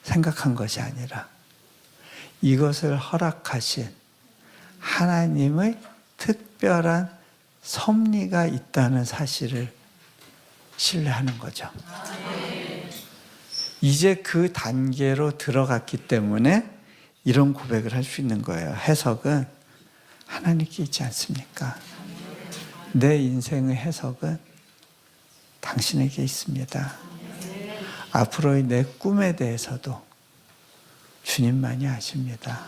생각한 것이 아니라 이것을 허락하신 하나님의 특별한 섭리가 있다는 사실을 신뢰하는 거죠. 이제 그 단계로 들어갔기 때문에 이런 고백을 할 수 있는 거예요. 해석은 하나님께 있지 않습니까? 내 인생의 해석은 당신에게 있습니다. 앞으로의 내 꿈에 대해서도 주님만이 아십니다.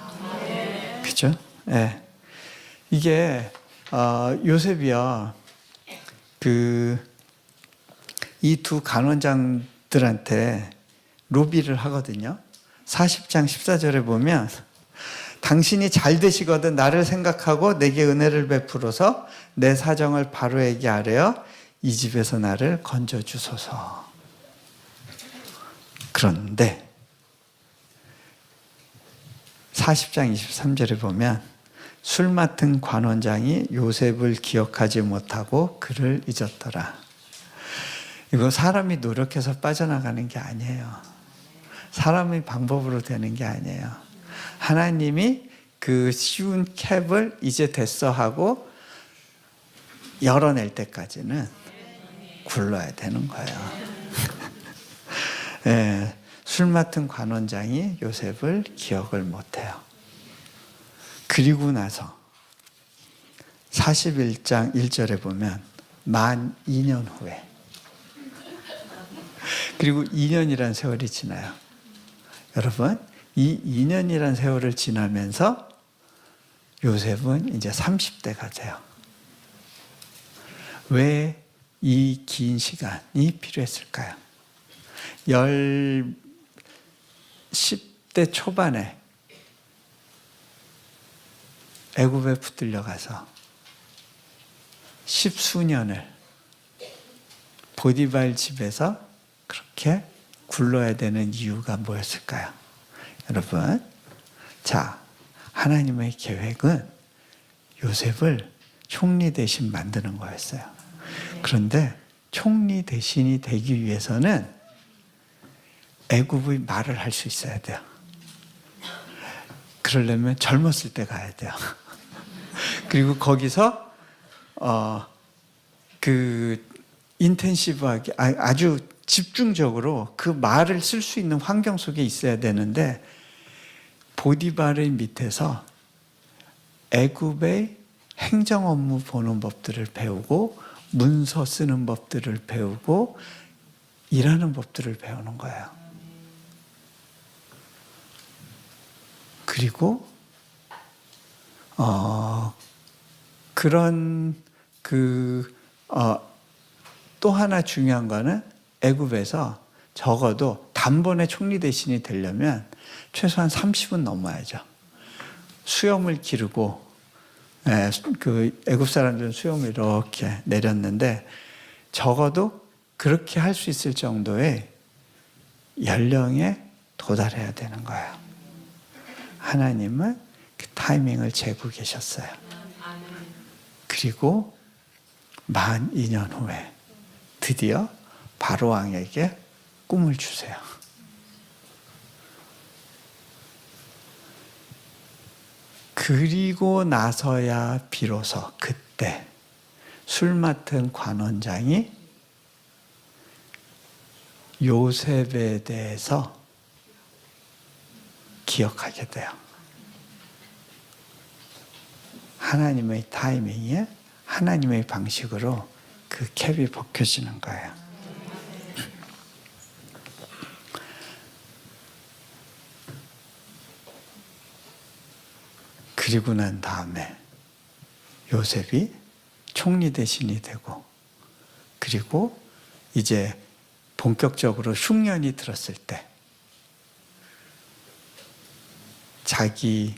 그죠? 네. 이게 요셉이요, 이 두 간원장들한테 로비를 하거든요. 40장 14절에 보면 당신이 잘 되시거든 나를 생각하고 내게 은혜를 베풀어서 내 사정을 바로에게 아뢰어 이 집에서 나를 건져주소서. 그런데 40장 23절에 보면 술 맡은 관원장이 요셉을 기억하지 못하고 그를 잊었더라. 이거 사람이 노력해서 빠져나가는 게 아니에요. 사람의 방법으로 되는 게 아니에요. 하나님이 그 쉬운 캡을 이제 됐어 하고 열어낼 때까지는 굴러야 되는 거예요. 네, 술 맡은 관원장이 요셉을 기억을 못해요. 그리고 나서 41장 1절에 보면 만 2년 후에, 그리고 2년이란 세월이 지나요. 여러분, 이 2년이란 세월을 지나면서 요셉은 이제 30대가 돼요. 왜 이 긴 시간이 필요했을까요? 10대 초반에 애굽에 붙들려 가서 10수년을 보디발 집에서 그렇게 굴러야 되는 이유가 뭐였을까요? 여러분, 자, 하나님의 계획은 요셉을 총리 대신 만드는 거였어요. 그런데 총리 대신이 되기 위해서는 애굽의 말을 할 수 있어야 돼요. 그러려면 젊었을 때 가야 돼요. 그리고 거기서 인텐시브하게 아주 집중적으로 그 말을 쓸 수 있는 환경 속에 있어야 되는데, 보디발의 밑에서 애굽의 행정 업무 보는 법들을 배우고 문서 쓰는 법들을 배우고 일하는 법들을 배우는 거예요. 그리고 또 하나 중요한 거는 애굽에서 적어도 단번에 총리 대신이 되려면 최소한 30은 넘어야죠. 수염을 기르고, 그 애굽 사람들은 수염을 이렇게 내렸는데 적어도 그렇게 할 수 있을 정도의 연령에 도달해야 되는 거예요. 하나님은 그 타이밍을 재고 계셨어요. 그리고 만 2년 후에 드디어 바로 왕에게 꿈을 주세요. 그리고 나서야 비로소 그때 술 맡은 관원장이 요셉에 대해서 기억하게 돼요. 하나님의 타이밍에 하나님의 방식으로 그 캡이 벗겨지는 거예요. 그리고 난 다음에 요셉이 총리 대신이 되고, 그리고 이제 본격적으로 흉년이 들었을 때 자기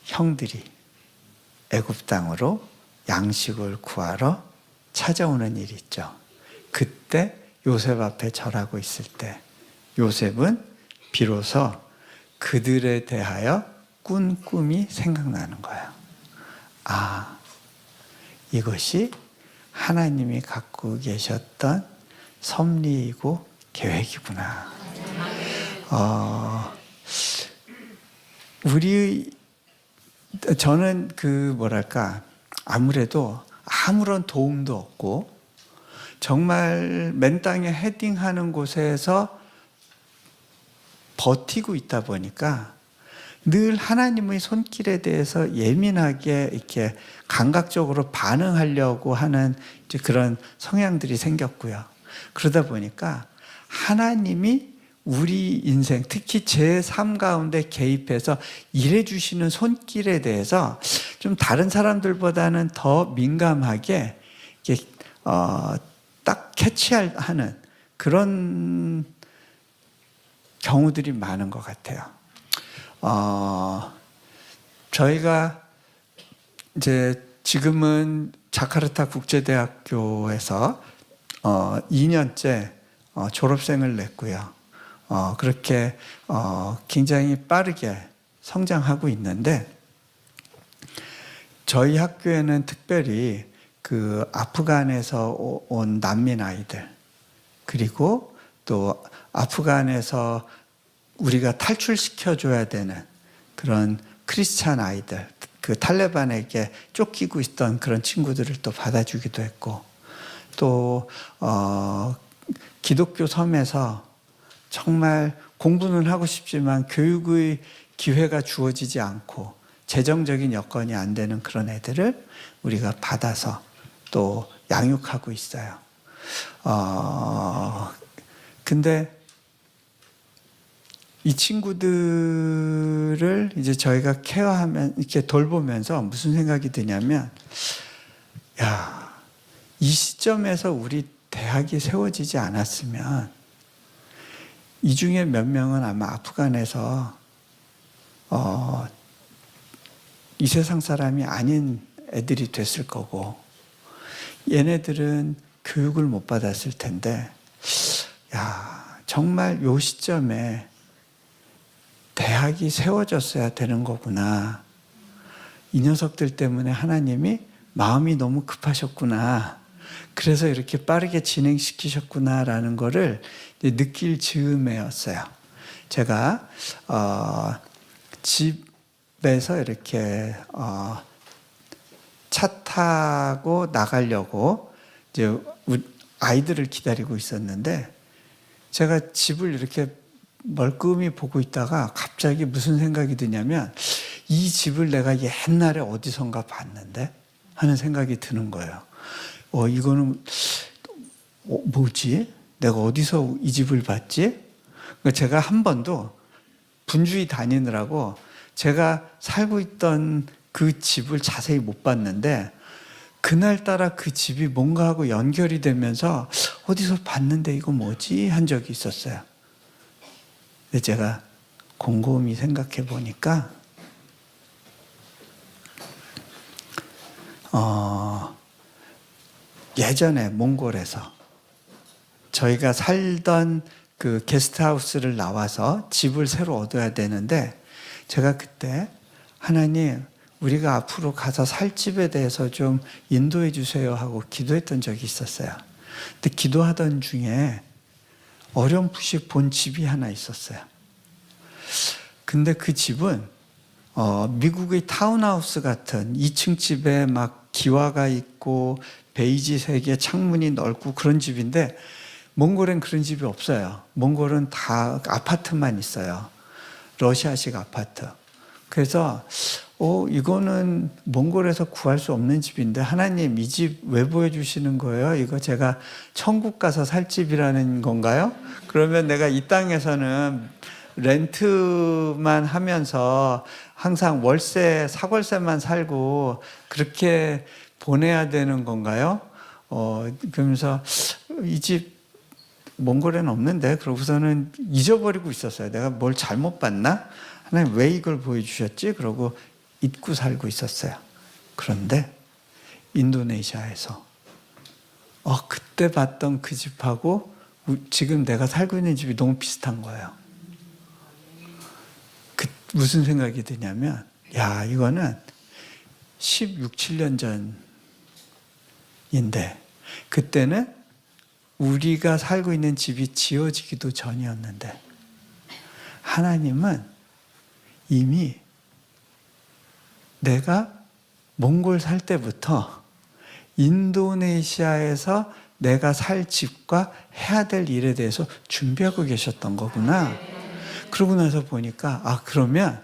형들이 애굽 땅으로 양식을 구하러 찾아오는 일이 있죠. 그때 요셉 앞에 절하고 있을 때 요셉은 비로소 그들에 대하여 꾼 꿈이 생각나는 거예요. 아, 이것이 하나님이 갖고 계셨던 섭리이고 계획이구나. 저는 아무래도 아무런 도움도 없고 정말 맨 땅에 헤딩하는 곳에서 버티고 있다 보니까 늘 하나님의 손길에 대해서 예민하게 이렇게 감각적으로 반응하려고 하는 이제 그런 성향들이 생겼고요. 그러다 보니까 하나님이 우리 인생, 특히 제 삶 가운데 개입해서 일해주시는 손길에 대해서 좀 다른 사람들보다는 더 민감하게 이렇게 딱 캐치하는 그런 경우들이 많은 것 같아요. 저희가 이제 지금은 자카르타 국제대학교에서 2년째 졸업생을 냈고요. 그렇게 굉장히 빠르게 성장하고 있는데, 저희 학교에는 특별히 그 아프간에서 온 난민 아이들, 그리고 또 아프간에서 우리가 탈출시켜줘야 되는 그런 크리스찬 아이들, 그 탈레반에게 쫓기고 있던 그런 친구들을 또 받아주기도 했고, 또 기독교 섬에서 정말 공부는 하고 싶지만 교육의 기회가 주어지지 않고 재정적인 여건이 안 되는 그런 애들을 우리가 받아서 또 양육하고 있어요. 근데 이 친구들을 이제 저희가 케어하면, 이렇게 돌보면서 무슨 생각이 드냐면, 야, 이 시점에서 우리 대학이 세워지지 않았으면 이 중에 몇 명은 아마 아프간에서 이 세상 사람이 아닌 애들이 됐을 거고, 얘네들은 교육을 못 받았을 텐데, 야, 정말 요 시점에 대학이 세워졌어야 되는 거구나. 이 녀석들 때문에 하나님이 마음이 너무 급하셨구나. 그래서 이렇게 빠르게 진행시키셨구나라는 거를 느낄 즈음이었어요. 제가 집에서 이렇게 차 타고 나가려고 이제 아이들을 기다리고 있었는데, 제가 집을 이렇게 멀끔히 보고 있다가 갑자기 무슨 생각이 드냐면, 이 집을 내가 옛날에 어디선가 봤는데 하는 생각이 드는 거예요. 이거는 뭐지? 내가 어디서 이 집을 봤지? 제가 한 번도 분주히 다니느라고 제가 살고 있던 그 집을 자세히 못 봤는데, 그날따라 그 집이 뭔가 하고 연결이 되면서 어디서 봤는데 이거 뭐지? 한 적이 있었어요. 근데 제가 곰곰이 생각해 보니까 예전에 몽골에서 저희가 살던 그 게스트하우스를 나와서 집을 새로 얻어야 되는데, 제가 그때 하나님, 우리가 앞으로 가서 살 집에 대해서 좀 인도해 주세요 하고 기도했던 적이 있었어요. 근데 기도하던 중에 어렴풋이 본 집이 하나 있었어요. 근데 그 집은 미국의 타운하우스 같은 2층 집에 막 기와가 있고 베이지색의 창문이 넓고 그런 집인데, 몽골엔 그런 집이 없어요. 몽골은 다 아파트만 있어요. 러시아식 아파트. 그래서 이거는 몽골에서 구할 수 없는 집인데 하나님 이 집 왜 보여주시는 거예요? 이거 제가 천국 가서 살 집이라는 건가요? 그러면 내가 이 땅에서는 렌트만 하면서 항상 월세, 사골세만 살고 그렇게 보내야 되는 건가요? 그러면서 이 집 몽골에는 없는데 그러고서는 잊어버리고 있었어요. 내가 뭘 잘못 봤나? 하나님 왜 이걸 보여주셨지? 그러고 잊고 살고 있었어요. 그런데 인도네시아에서 그때 봤던 그 집하고 지금 내가 살고 있는 집이 너무 비슷한 거예요. 무슨 생각이 드냐면 야 이거는 16, 17년 전인데 그때는 우리가 살고 있는 집이 지어지기도 전이었는데 하나님은 이미 내가 몽골 살 때부터 인도네시아에서 내가 살 집과 해야 될 일에 대해서 준비하고 계셨던 거구나. 그러고 나서 보니까 그러면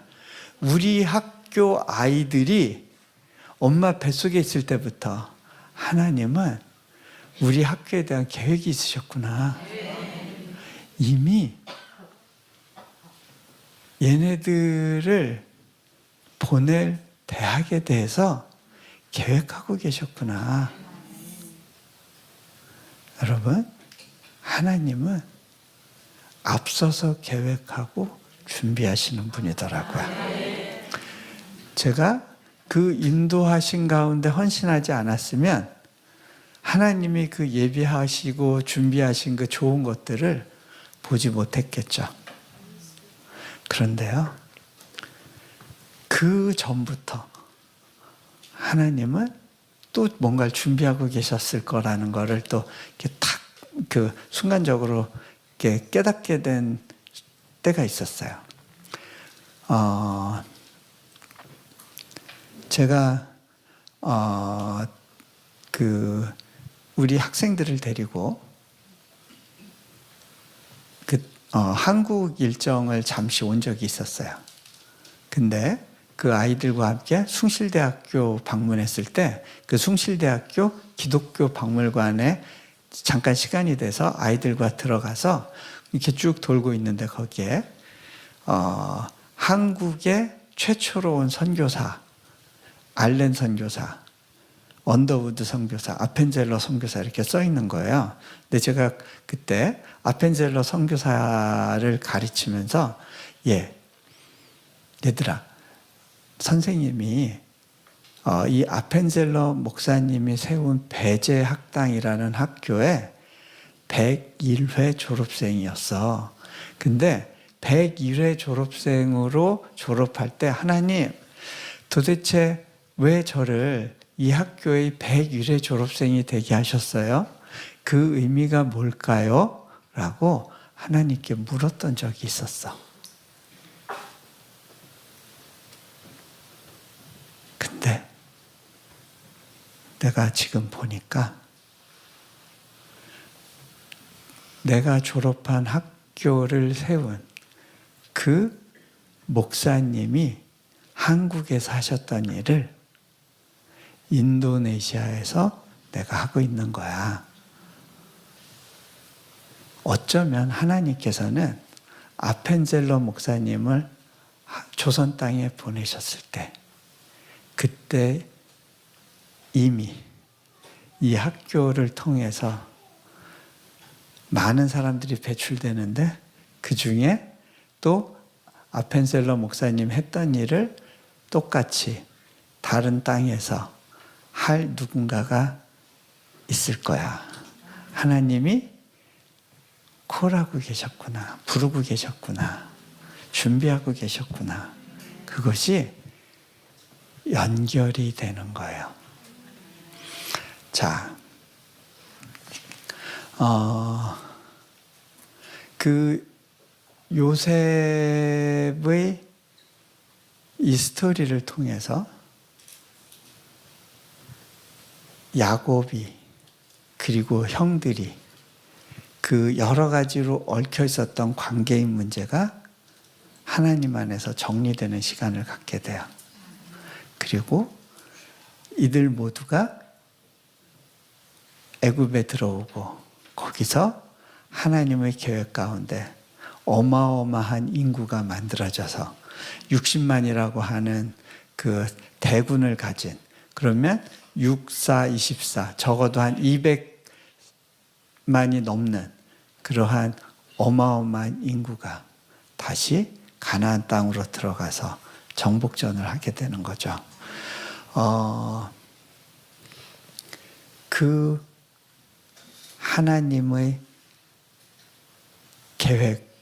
우리 학교 아이들이 엄마 뱃속에 있을 때부터 하나님은 우리 학교에 대한 계획이 있으셨구나. 이미 얘네들을 보낼 대학에 대해서 계획하고 계셨구나. 여러분, 하나님은 앞서서 계획하고 준비하시는 분이더라고요. 제가 그 인도하신 가운데 헌신하지 않았으면 하나님이 그 예비하시고 준비하신 그 좋은 것들을 보지 못했겠죠. 그런데요, 그 전부터 하나님은 또 뭔가를 준비하고 계셨을 거라는 거를 또 이렇게 탁 순간적으로 이렇게 깨닫게 된 때가 있었어요. 제가 우리 학생들을 데리고 한국 일정을 잠시 온 적이 있었어요. 근데 그 아이들과 함께 숭실대학교 방문했을 때 그 숭실대학교 기독교 박물관에 잠깐 시간이 돼서 아이들과 들어가서 이렇게 쭉 돌고 있는데 거기에 한국의 최초로 온 선교사 알렌 선교사, 언더우드 선교사, 아펜젤러 선교사 이렇게 써 있는 거예요. 근데 제가 그때 아펜젤러 선교사를 가르치면서 얘들아, 선생님이 이 아펜젤러 목사님이 세운 배제학당이라는 학교에 101회 졸업생이었어. 근데 101회 졸업생으로 졸업할 때 하나님 도대체 왜 저를 이 학교의 101회 졸업생이 되게 하셨어요? 그 의미가 뭘까요? 라고 하나님께 물었던 적이 있었어. 근데 내가 지금 보니까 내가 졸업한 학교를 세운 그 목사님이 한국에서 하셨던 일을 인도네시아에서 내가 하고 있는 거야. 어쩌면 하나님께서는 아펜젤러 목사님을 조선 땅에 보내셨을 때 그때 이미 이 학교를 통해서 많은 사람들이 배출되는데 그 중에 또 아펜젤러 목사님 했던 일을 똑같이 다른 땅에서 할 누군가가 있을 거야. 하나님이 콜하고 계셨구나. 부르고 계셨구나. 준비하고 계셨구나. 그것이 연결이 되는 거예요. 자, 그 요셉의 이 스토리를 통해서 야곱이 그리고 형들이 그 여러 가지로 얽혀 있었던 관계인 문제가 하나님 안에서 정리되는 시간을 갖게 돼요. 그리고 이들 모두가 애굽에 들어오고 거기서 하나님의 계획 가운데 어마어마한 인구가 만들어져서 60만이라고 하는 그 대군을 가진, 그러면 6, 4, 24 적어도 한 200만이 넘는 그러한 어마어마한 인구가 다시 가나안 땅으로 들어가서 정복전을 하게 되는 거죠. 그 하나님의 계획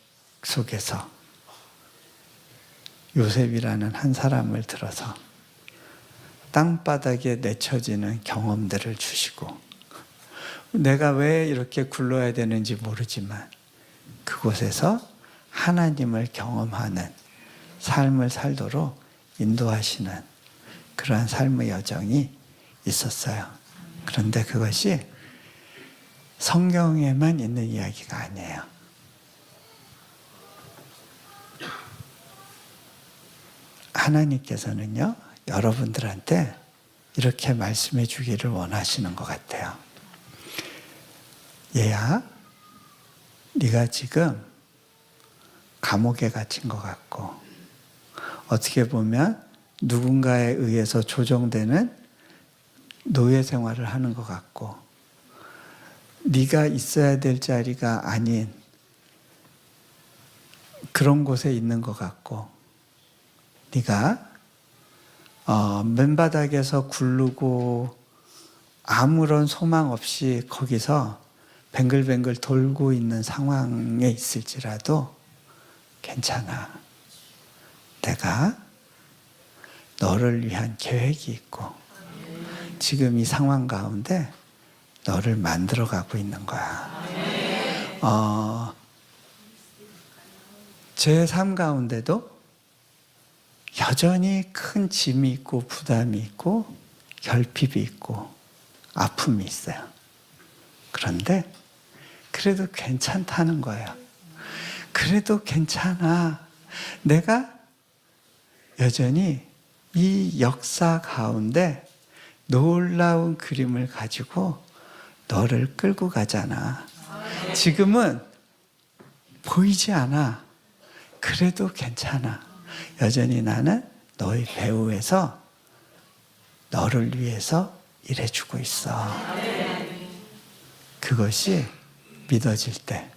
속에서 요셉이라는 한 사람을 들어서 땅바닥에 내쳐지는 경험들을 주시고, 내가 왜 이렇게 굴러야 되는지 모르지만 그곳에서 하나님을 경험하는 삶을 살도록 인도하시는 그러한 삶의 여정이 있었어요. 그런데 그것이 성경에만 있는 이야기가 아니에요. 하나님께서는요, 여러분들한테 이렇게 말씀해 주기를 원하시는 것 같아요. 얘야, 네가 지금 감옥에 갇힌 것 같고, 어떻게 보면 누군가에 의해서 조정되는 노예 생활을 하는 것 같고, 네가 있어야 될 자리가 아닌 그런 곳에 있는 것 같고, 네가 맨바닥에서 굴르고 아무런 소망 없이 거기서 뱅글뱅글 돌고 있는 상황에 있을지라도 괜찮아. 내가 너를 위한 계획이 있고 지금 이 상황 가운데 너를 만들어가고 있는 거야. 제 삶 가운데도 여전히 큰 짐이 있고 부담이 있고 결핍이 있고 아픔이 있어요. 그런데 그래도 괜찮다는 거예요. 그래도 괜찮아. 내가 여전히 이 역사 가운데 놀라운 그림을 가지고 너를 끌고 가잖아. 지금은 보이지 않아. 그래도 괜찮아. 여전히 나는 너의 배후에서 너를 위해서 일해주고 있어. 그것이 믿어질 때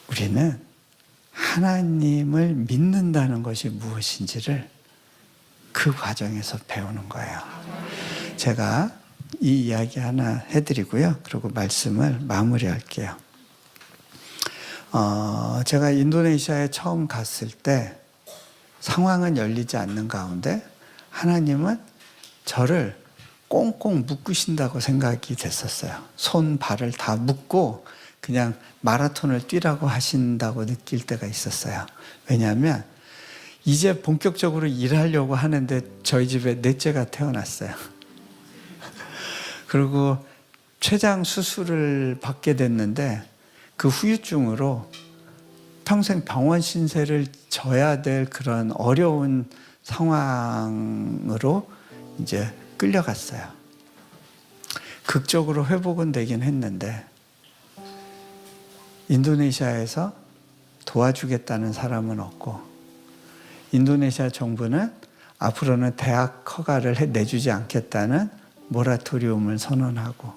우리는 하나님을 믿는다는 것이 무엇인지를 그 과정에서 배우는 거예요. 제가 이 이야기 하나 해드리고요. 그리고 말씀을 마무리할게요. 제가 인도네시아에 처음 갔을 때 상황은 열리지 않는 가운데 하나님은 저를 꽁꽁 묶으신다고 생각이 됐었어요. 손, 발을 다 묶고 그냥 마라톤을 뛰라고 하신다고 느낄 때가 있었어요. 왜냐하면 이제 본격적으로 일하려고 하는데 저희 집에 넷째가 태어났어요. 그리고 췌장 수술을 받게 됐는데 그 후유증으로 평생 병원 신세를 져야 될 그런 어려운 상황으로 이제 끌려갔어요. 극적으로 회복은 되긴 했는데 인도네시아에서 도와주겠다는 사람은 없고 인도네시아 정부는 앞으로는 대학 허가를 내주지 않겠다는 모라토리움을 선언하고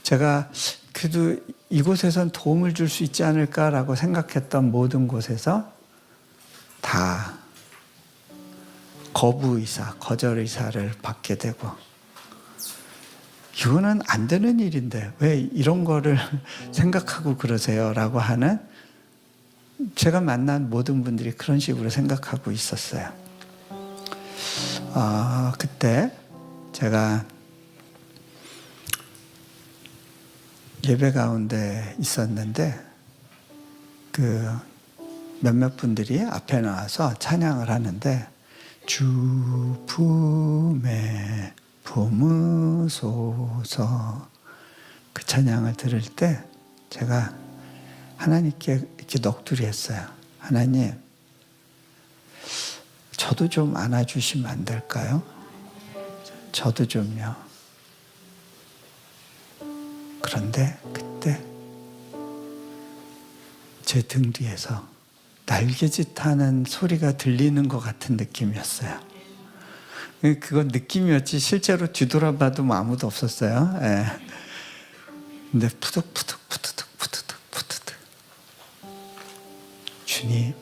제가 그래도 이곳에선 도움을 줄 수 있지 않을까라고 생각했던 모든 곳에서 다 거부 의사, 거절 의사를 받게 되고 이거는 안 되는 일인데 왜 이런 거를 생각하고 그러세요? 라고 하는 제가 만난 모든 분들이 그런 식으로 생각하고 있었어요. 그때 제가 예배 가운데 있었는데 그 몇몇 분들이 앞에 나와서 찬양을 하는데 주 품에 품으소서. 그 찬양을 들을 때 제가 하나님께 이렇게 넋두리 했어요. 하나님, 저도 좀 안아주시면 안 될까요? 저도 좀요. 그런데 그때 제 등 뒤에서 날개짓하는 소리가 들리는 것 같은 느낌이었어요. 그건 느낌이었지 실제로 뒤돌아봐도 뭐 아무도 없었어요. 예. 근데 푸득푸득 주님,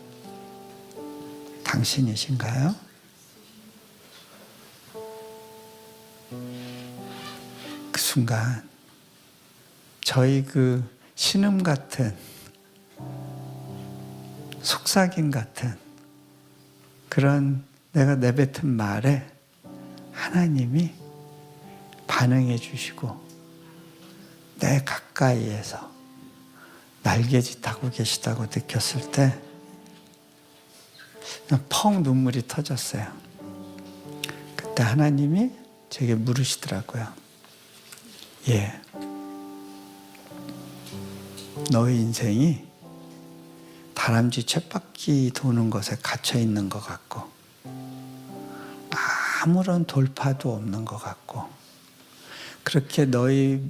당신이신가요? 그 순간 저희 그 신음 같은 속삭임 같은 그런 내가 내뱉은 말에 하나님이 반응해 주시고 내 가까이에서 날개짓하고 계시다고 느꼈을 때 그냥 펑 눈물이 터졌어요. 그때 하나님이 제게 물으시더라고요. 예, 너의 인생이 다람쥐 쳇바퀴 도는 것에 갇혀 있는 것 같고 아무런 돌파도 없는 것 같고 그렇게 너의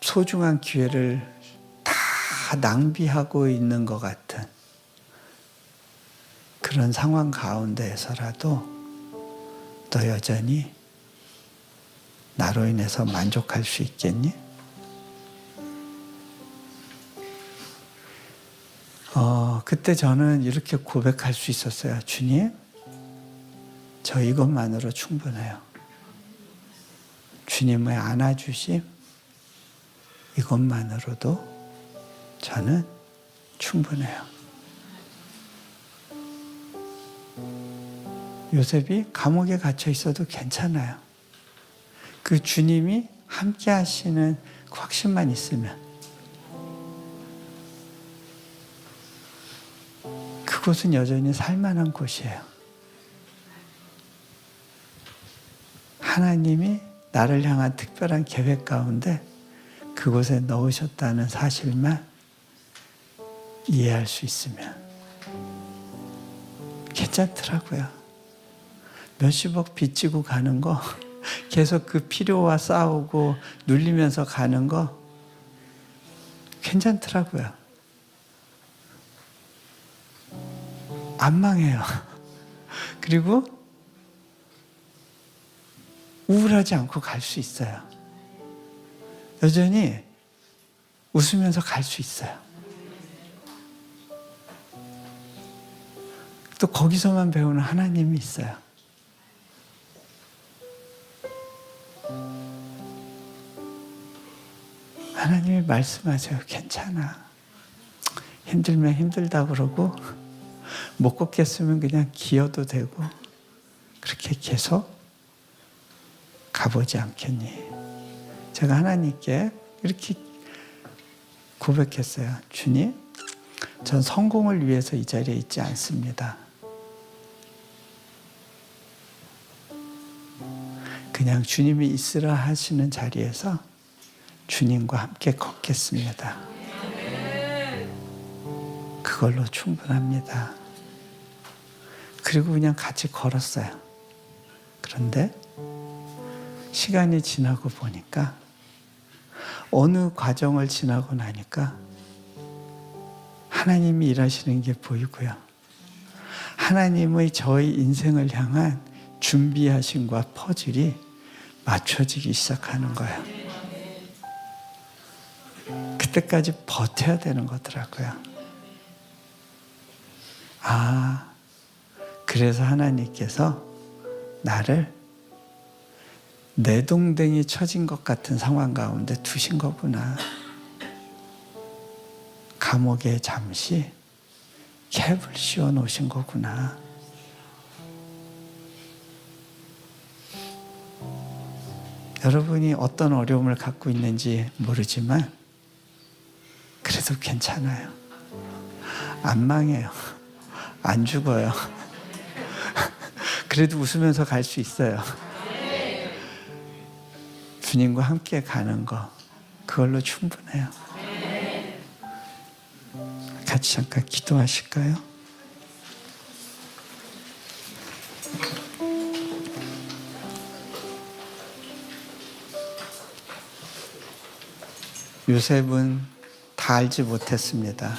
소중한 기회를 다 낭비하고 있는 것 같은 그런 상황 가운데에서라도 너 여전히 나로 인해서 만족할 수 있겠니? 그때 저는 이렇게 고백할 수 있었어요. 주님, 저 이것만으로 충분해요. 주님의 안아주심, 이것만으로도 저는 충분해요. 요셉이 감옥에 갇혀 있어도 괜찮아요. 그 주님이 함께 하시는 그 확신만 있으면 그곳은 여전히 살만한 곳이에요. 하나님이 나를 향한 특별한 계획 가운데 그곳에 넣으셨다는 사실만 이해할 수 있으면 괜찮더라고요. 몇십억 빚지고 가는 거 계속 그 필요와 싸우고 눌리면서 가는 거 괜찮더라고요. 안 망해요. 그리고 우울하지 않고 갈 수 있어요. 여전히 웃으면서 갈 수 있어요. 또 거기서만 배우는 하나님이 있어요. 하나님이 말씀하세요. 괜찮아. 힘들면 힘들다 그러고 못 걷겠으면 그냥 기어도 되고 그렇게 계속 가보지 않겠니? 제가 하나님께 이렇게 고백했어요. 주님, 전 성공을 위해서 이 자리에 있지 않습니다. 그냥 주님이 있으라 하시는 자리에서 주님과 함께 걷겠습니다. 그걸로 충분합니다. 그리고 그냥 같이 걸었어요. 그런데 시간이 지나고 보니까 어느 과정을 지나고 나니까 하나님이 일하시는 게 보이고요. 하나님의 저희 인생을 향한 준비하심과 퍼즐이 맞춰지기 시작하는 거예요. 그때까지 버텨야 되는 거더라고요. 그래서 하나님께서 나를 내동댕이 쳐진 것 같은 상황 가운데 두신 거구나. 감옥에 잠시 캡을 씌워 놓으신 거구나. 여러분이 어떤 어려움을 갖고 있는지 모르지만 그래도 괜찮아요. 안 망해요. 안 죽어요. 그래도 웃으면서 갈 수 있어요. 주님과 함께 가는 거, 그걸로 충분해요. 같이 잠깐 기도하실까요? 요셉은 다 알지 못했습니다.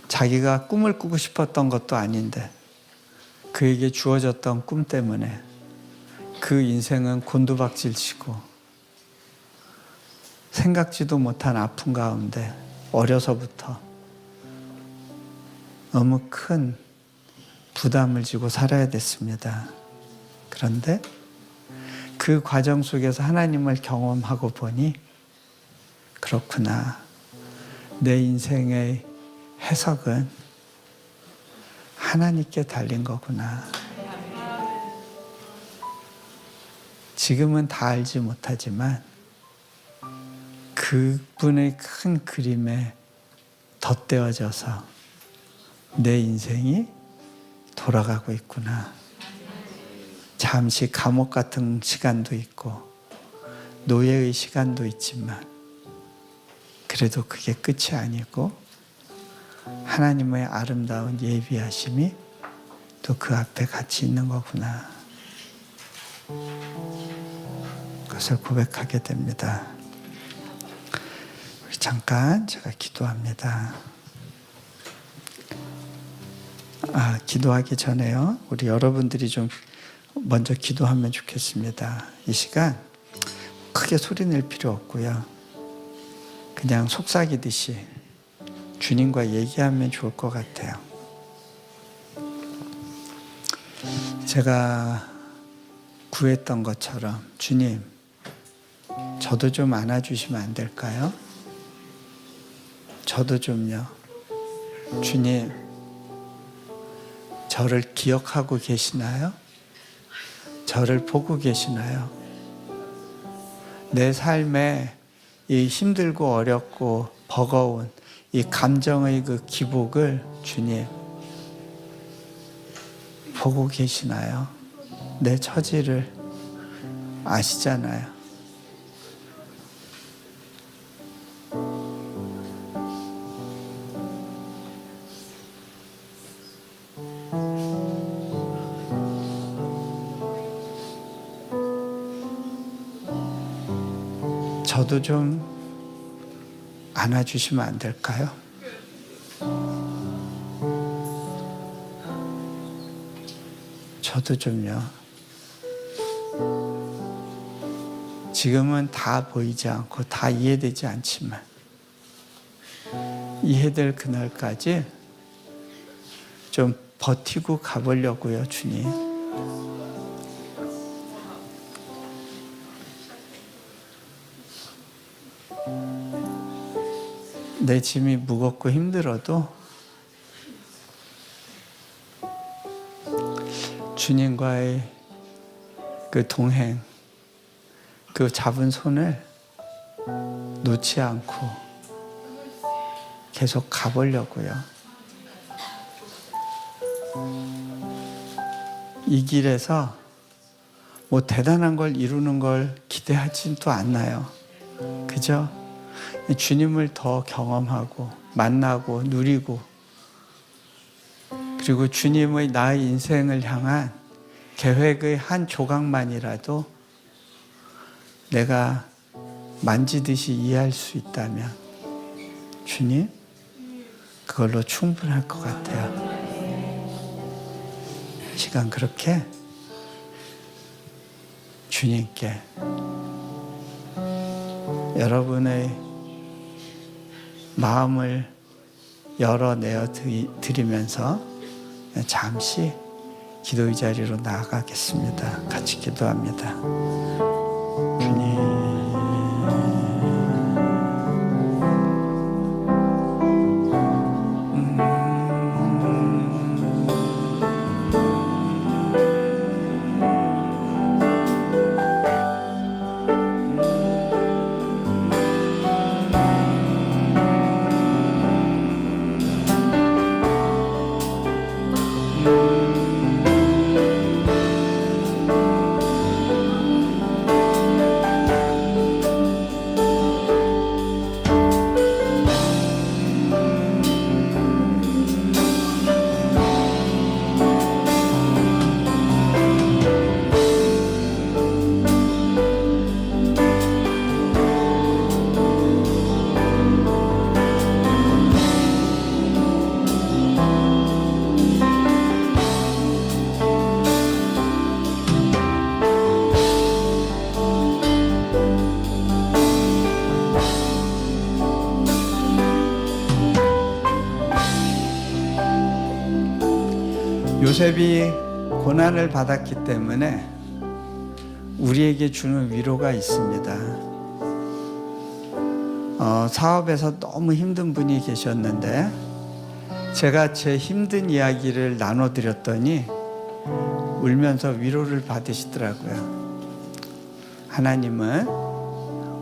자기가 꿈을 꾸고 싶었던 것도 아닌데 그에게 주어졌던 꿈 때문에 그 인생은 곤두박질치고 생각지도 못한 아픔 가운데 어려서부터 너무 큰 부담을 지고 살아야 됐습니다. 그런데 그 과정 속에서 하나님을 경험하고 보니 그렇구나. 내 인생의 해석은 하나님께 달린 거구나. 지금은 다 알지 못하지만 그분의 큰 그림에 덧대어져서 내 인생이 돌아가고 있구나. 잠시 감옥 같은 시간도 있고 노예의 시간도 있지만 그래도 그게 끝이 아니고 하나님의 아름다운 예비하심이 또 그 앞에 같이 있는 거구나. 그것을 고백하게 됩니다. 우리 잠깐 제가 기도합니다. 기도하기 전에요. 우리 여러분들이 좀 먼저 기도하면 좋겠습니다. 이 시간 크게 소리 낼 필요 없고요. 그냥 속삭이듯이 주님과 얘기하면 좋을 것 같아요. 제가 구했던 것처럼 주님, 저도 좀 안아주시면 안 될까요? 저도 좀요. 주님, 저를 기억하고 계시나요? 저를 보고 계시나요? 내 삶에 이 힘들고 어렵고 버거운 이 감정의 그 기복을 주님 보고 계시나요? 내 처지를 아시잖아요. 저도 좀 안아주시면 안 될까요? 저도 좀요. 지금은 다 보이지 않고 다 이해되지 않지만 이해될 그날까지 좀 버티고 가보려고요, 주님. 내 짐이 무겁고 힘들어도 주님과의 그 동행, 그 잡은 손을 놓지 않고 계속 가보려고요. 이 길에서 뭐 대단한 걸 이루는 걸 기대하지도 않나요? 그죠? 주님을 더 경험하고 만나고 누리고 그리고 주님의 나의 인생을 향한 계획의 한 조각만이라도 내가 만지듯이 이해할 수 있다면 주님, 그걸로 충분할 것 같아요. 시간 그렇게 주님께 여러분의 마음을 열어내어 드리면서 잠시 기도의 자리로 나아가겠습니다. 같이 기도합니다. 주님, 요셉이 고난을 받았기 때문에 우리에게 주는 위로가 있습니다. 사업에서 너무 힘든 분이 계셨는데 제가 제 힘든 이야기를 나눠드렸더니 울면서 위로를 받으시더라고요. 하나님은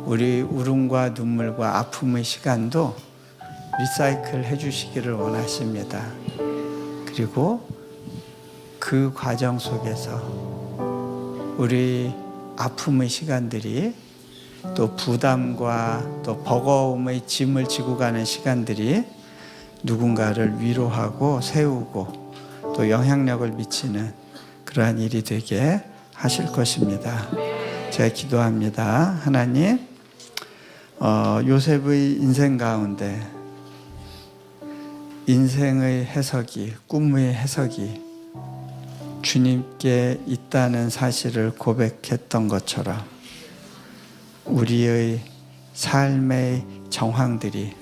우리 울음과 눈물과 아픔의 시간도 리사이클 해주시기를 원하십니다. 그리고 그 과정 속에서 우리 아픔의 시간들이 또 부담과 또 버거움의 짐을 지고 가는 시간들이 누군가를 위로하고 세우고 또 영향력을 미치는 그러한 일이 되게 하실 것입니다. 제가 기도합니다. 하나님, 요셉의 인생 가운데 인생의 해석이, 꿈의 해석이 주님께 있다는 사실을 고백했던 것처럼 우리의 삶의 정황들이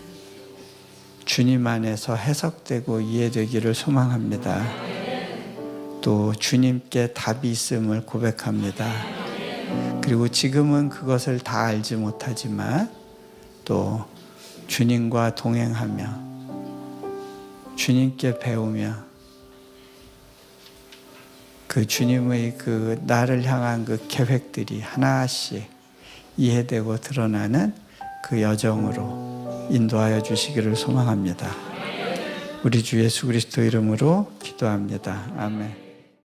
주님 안에서 해석되고 이해되기를 소망합니다. 또 주님께 답이 있음을 고백합니다. 그리고 지금은 그것을 다 알지 못하지만 또 주님과 동행하며 주님께 배우며 그 주님의 그 나를 향한 그 계획들이 하나씩 이해되고 드러나는 그 여정으로 인도하여 주시기를 소망합니다. 우리 주 예수 그리스도 이름으로 기도합니다. 아멘.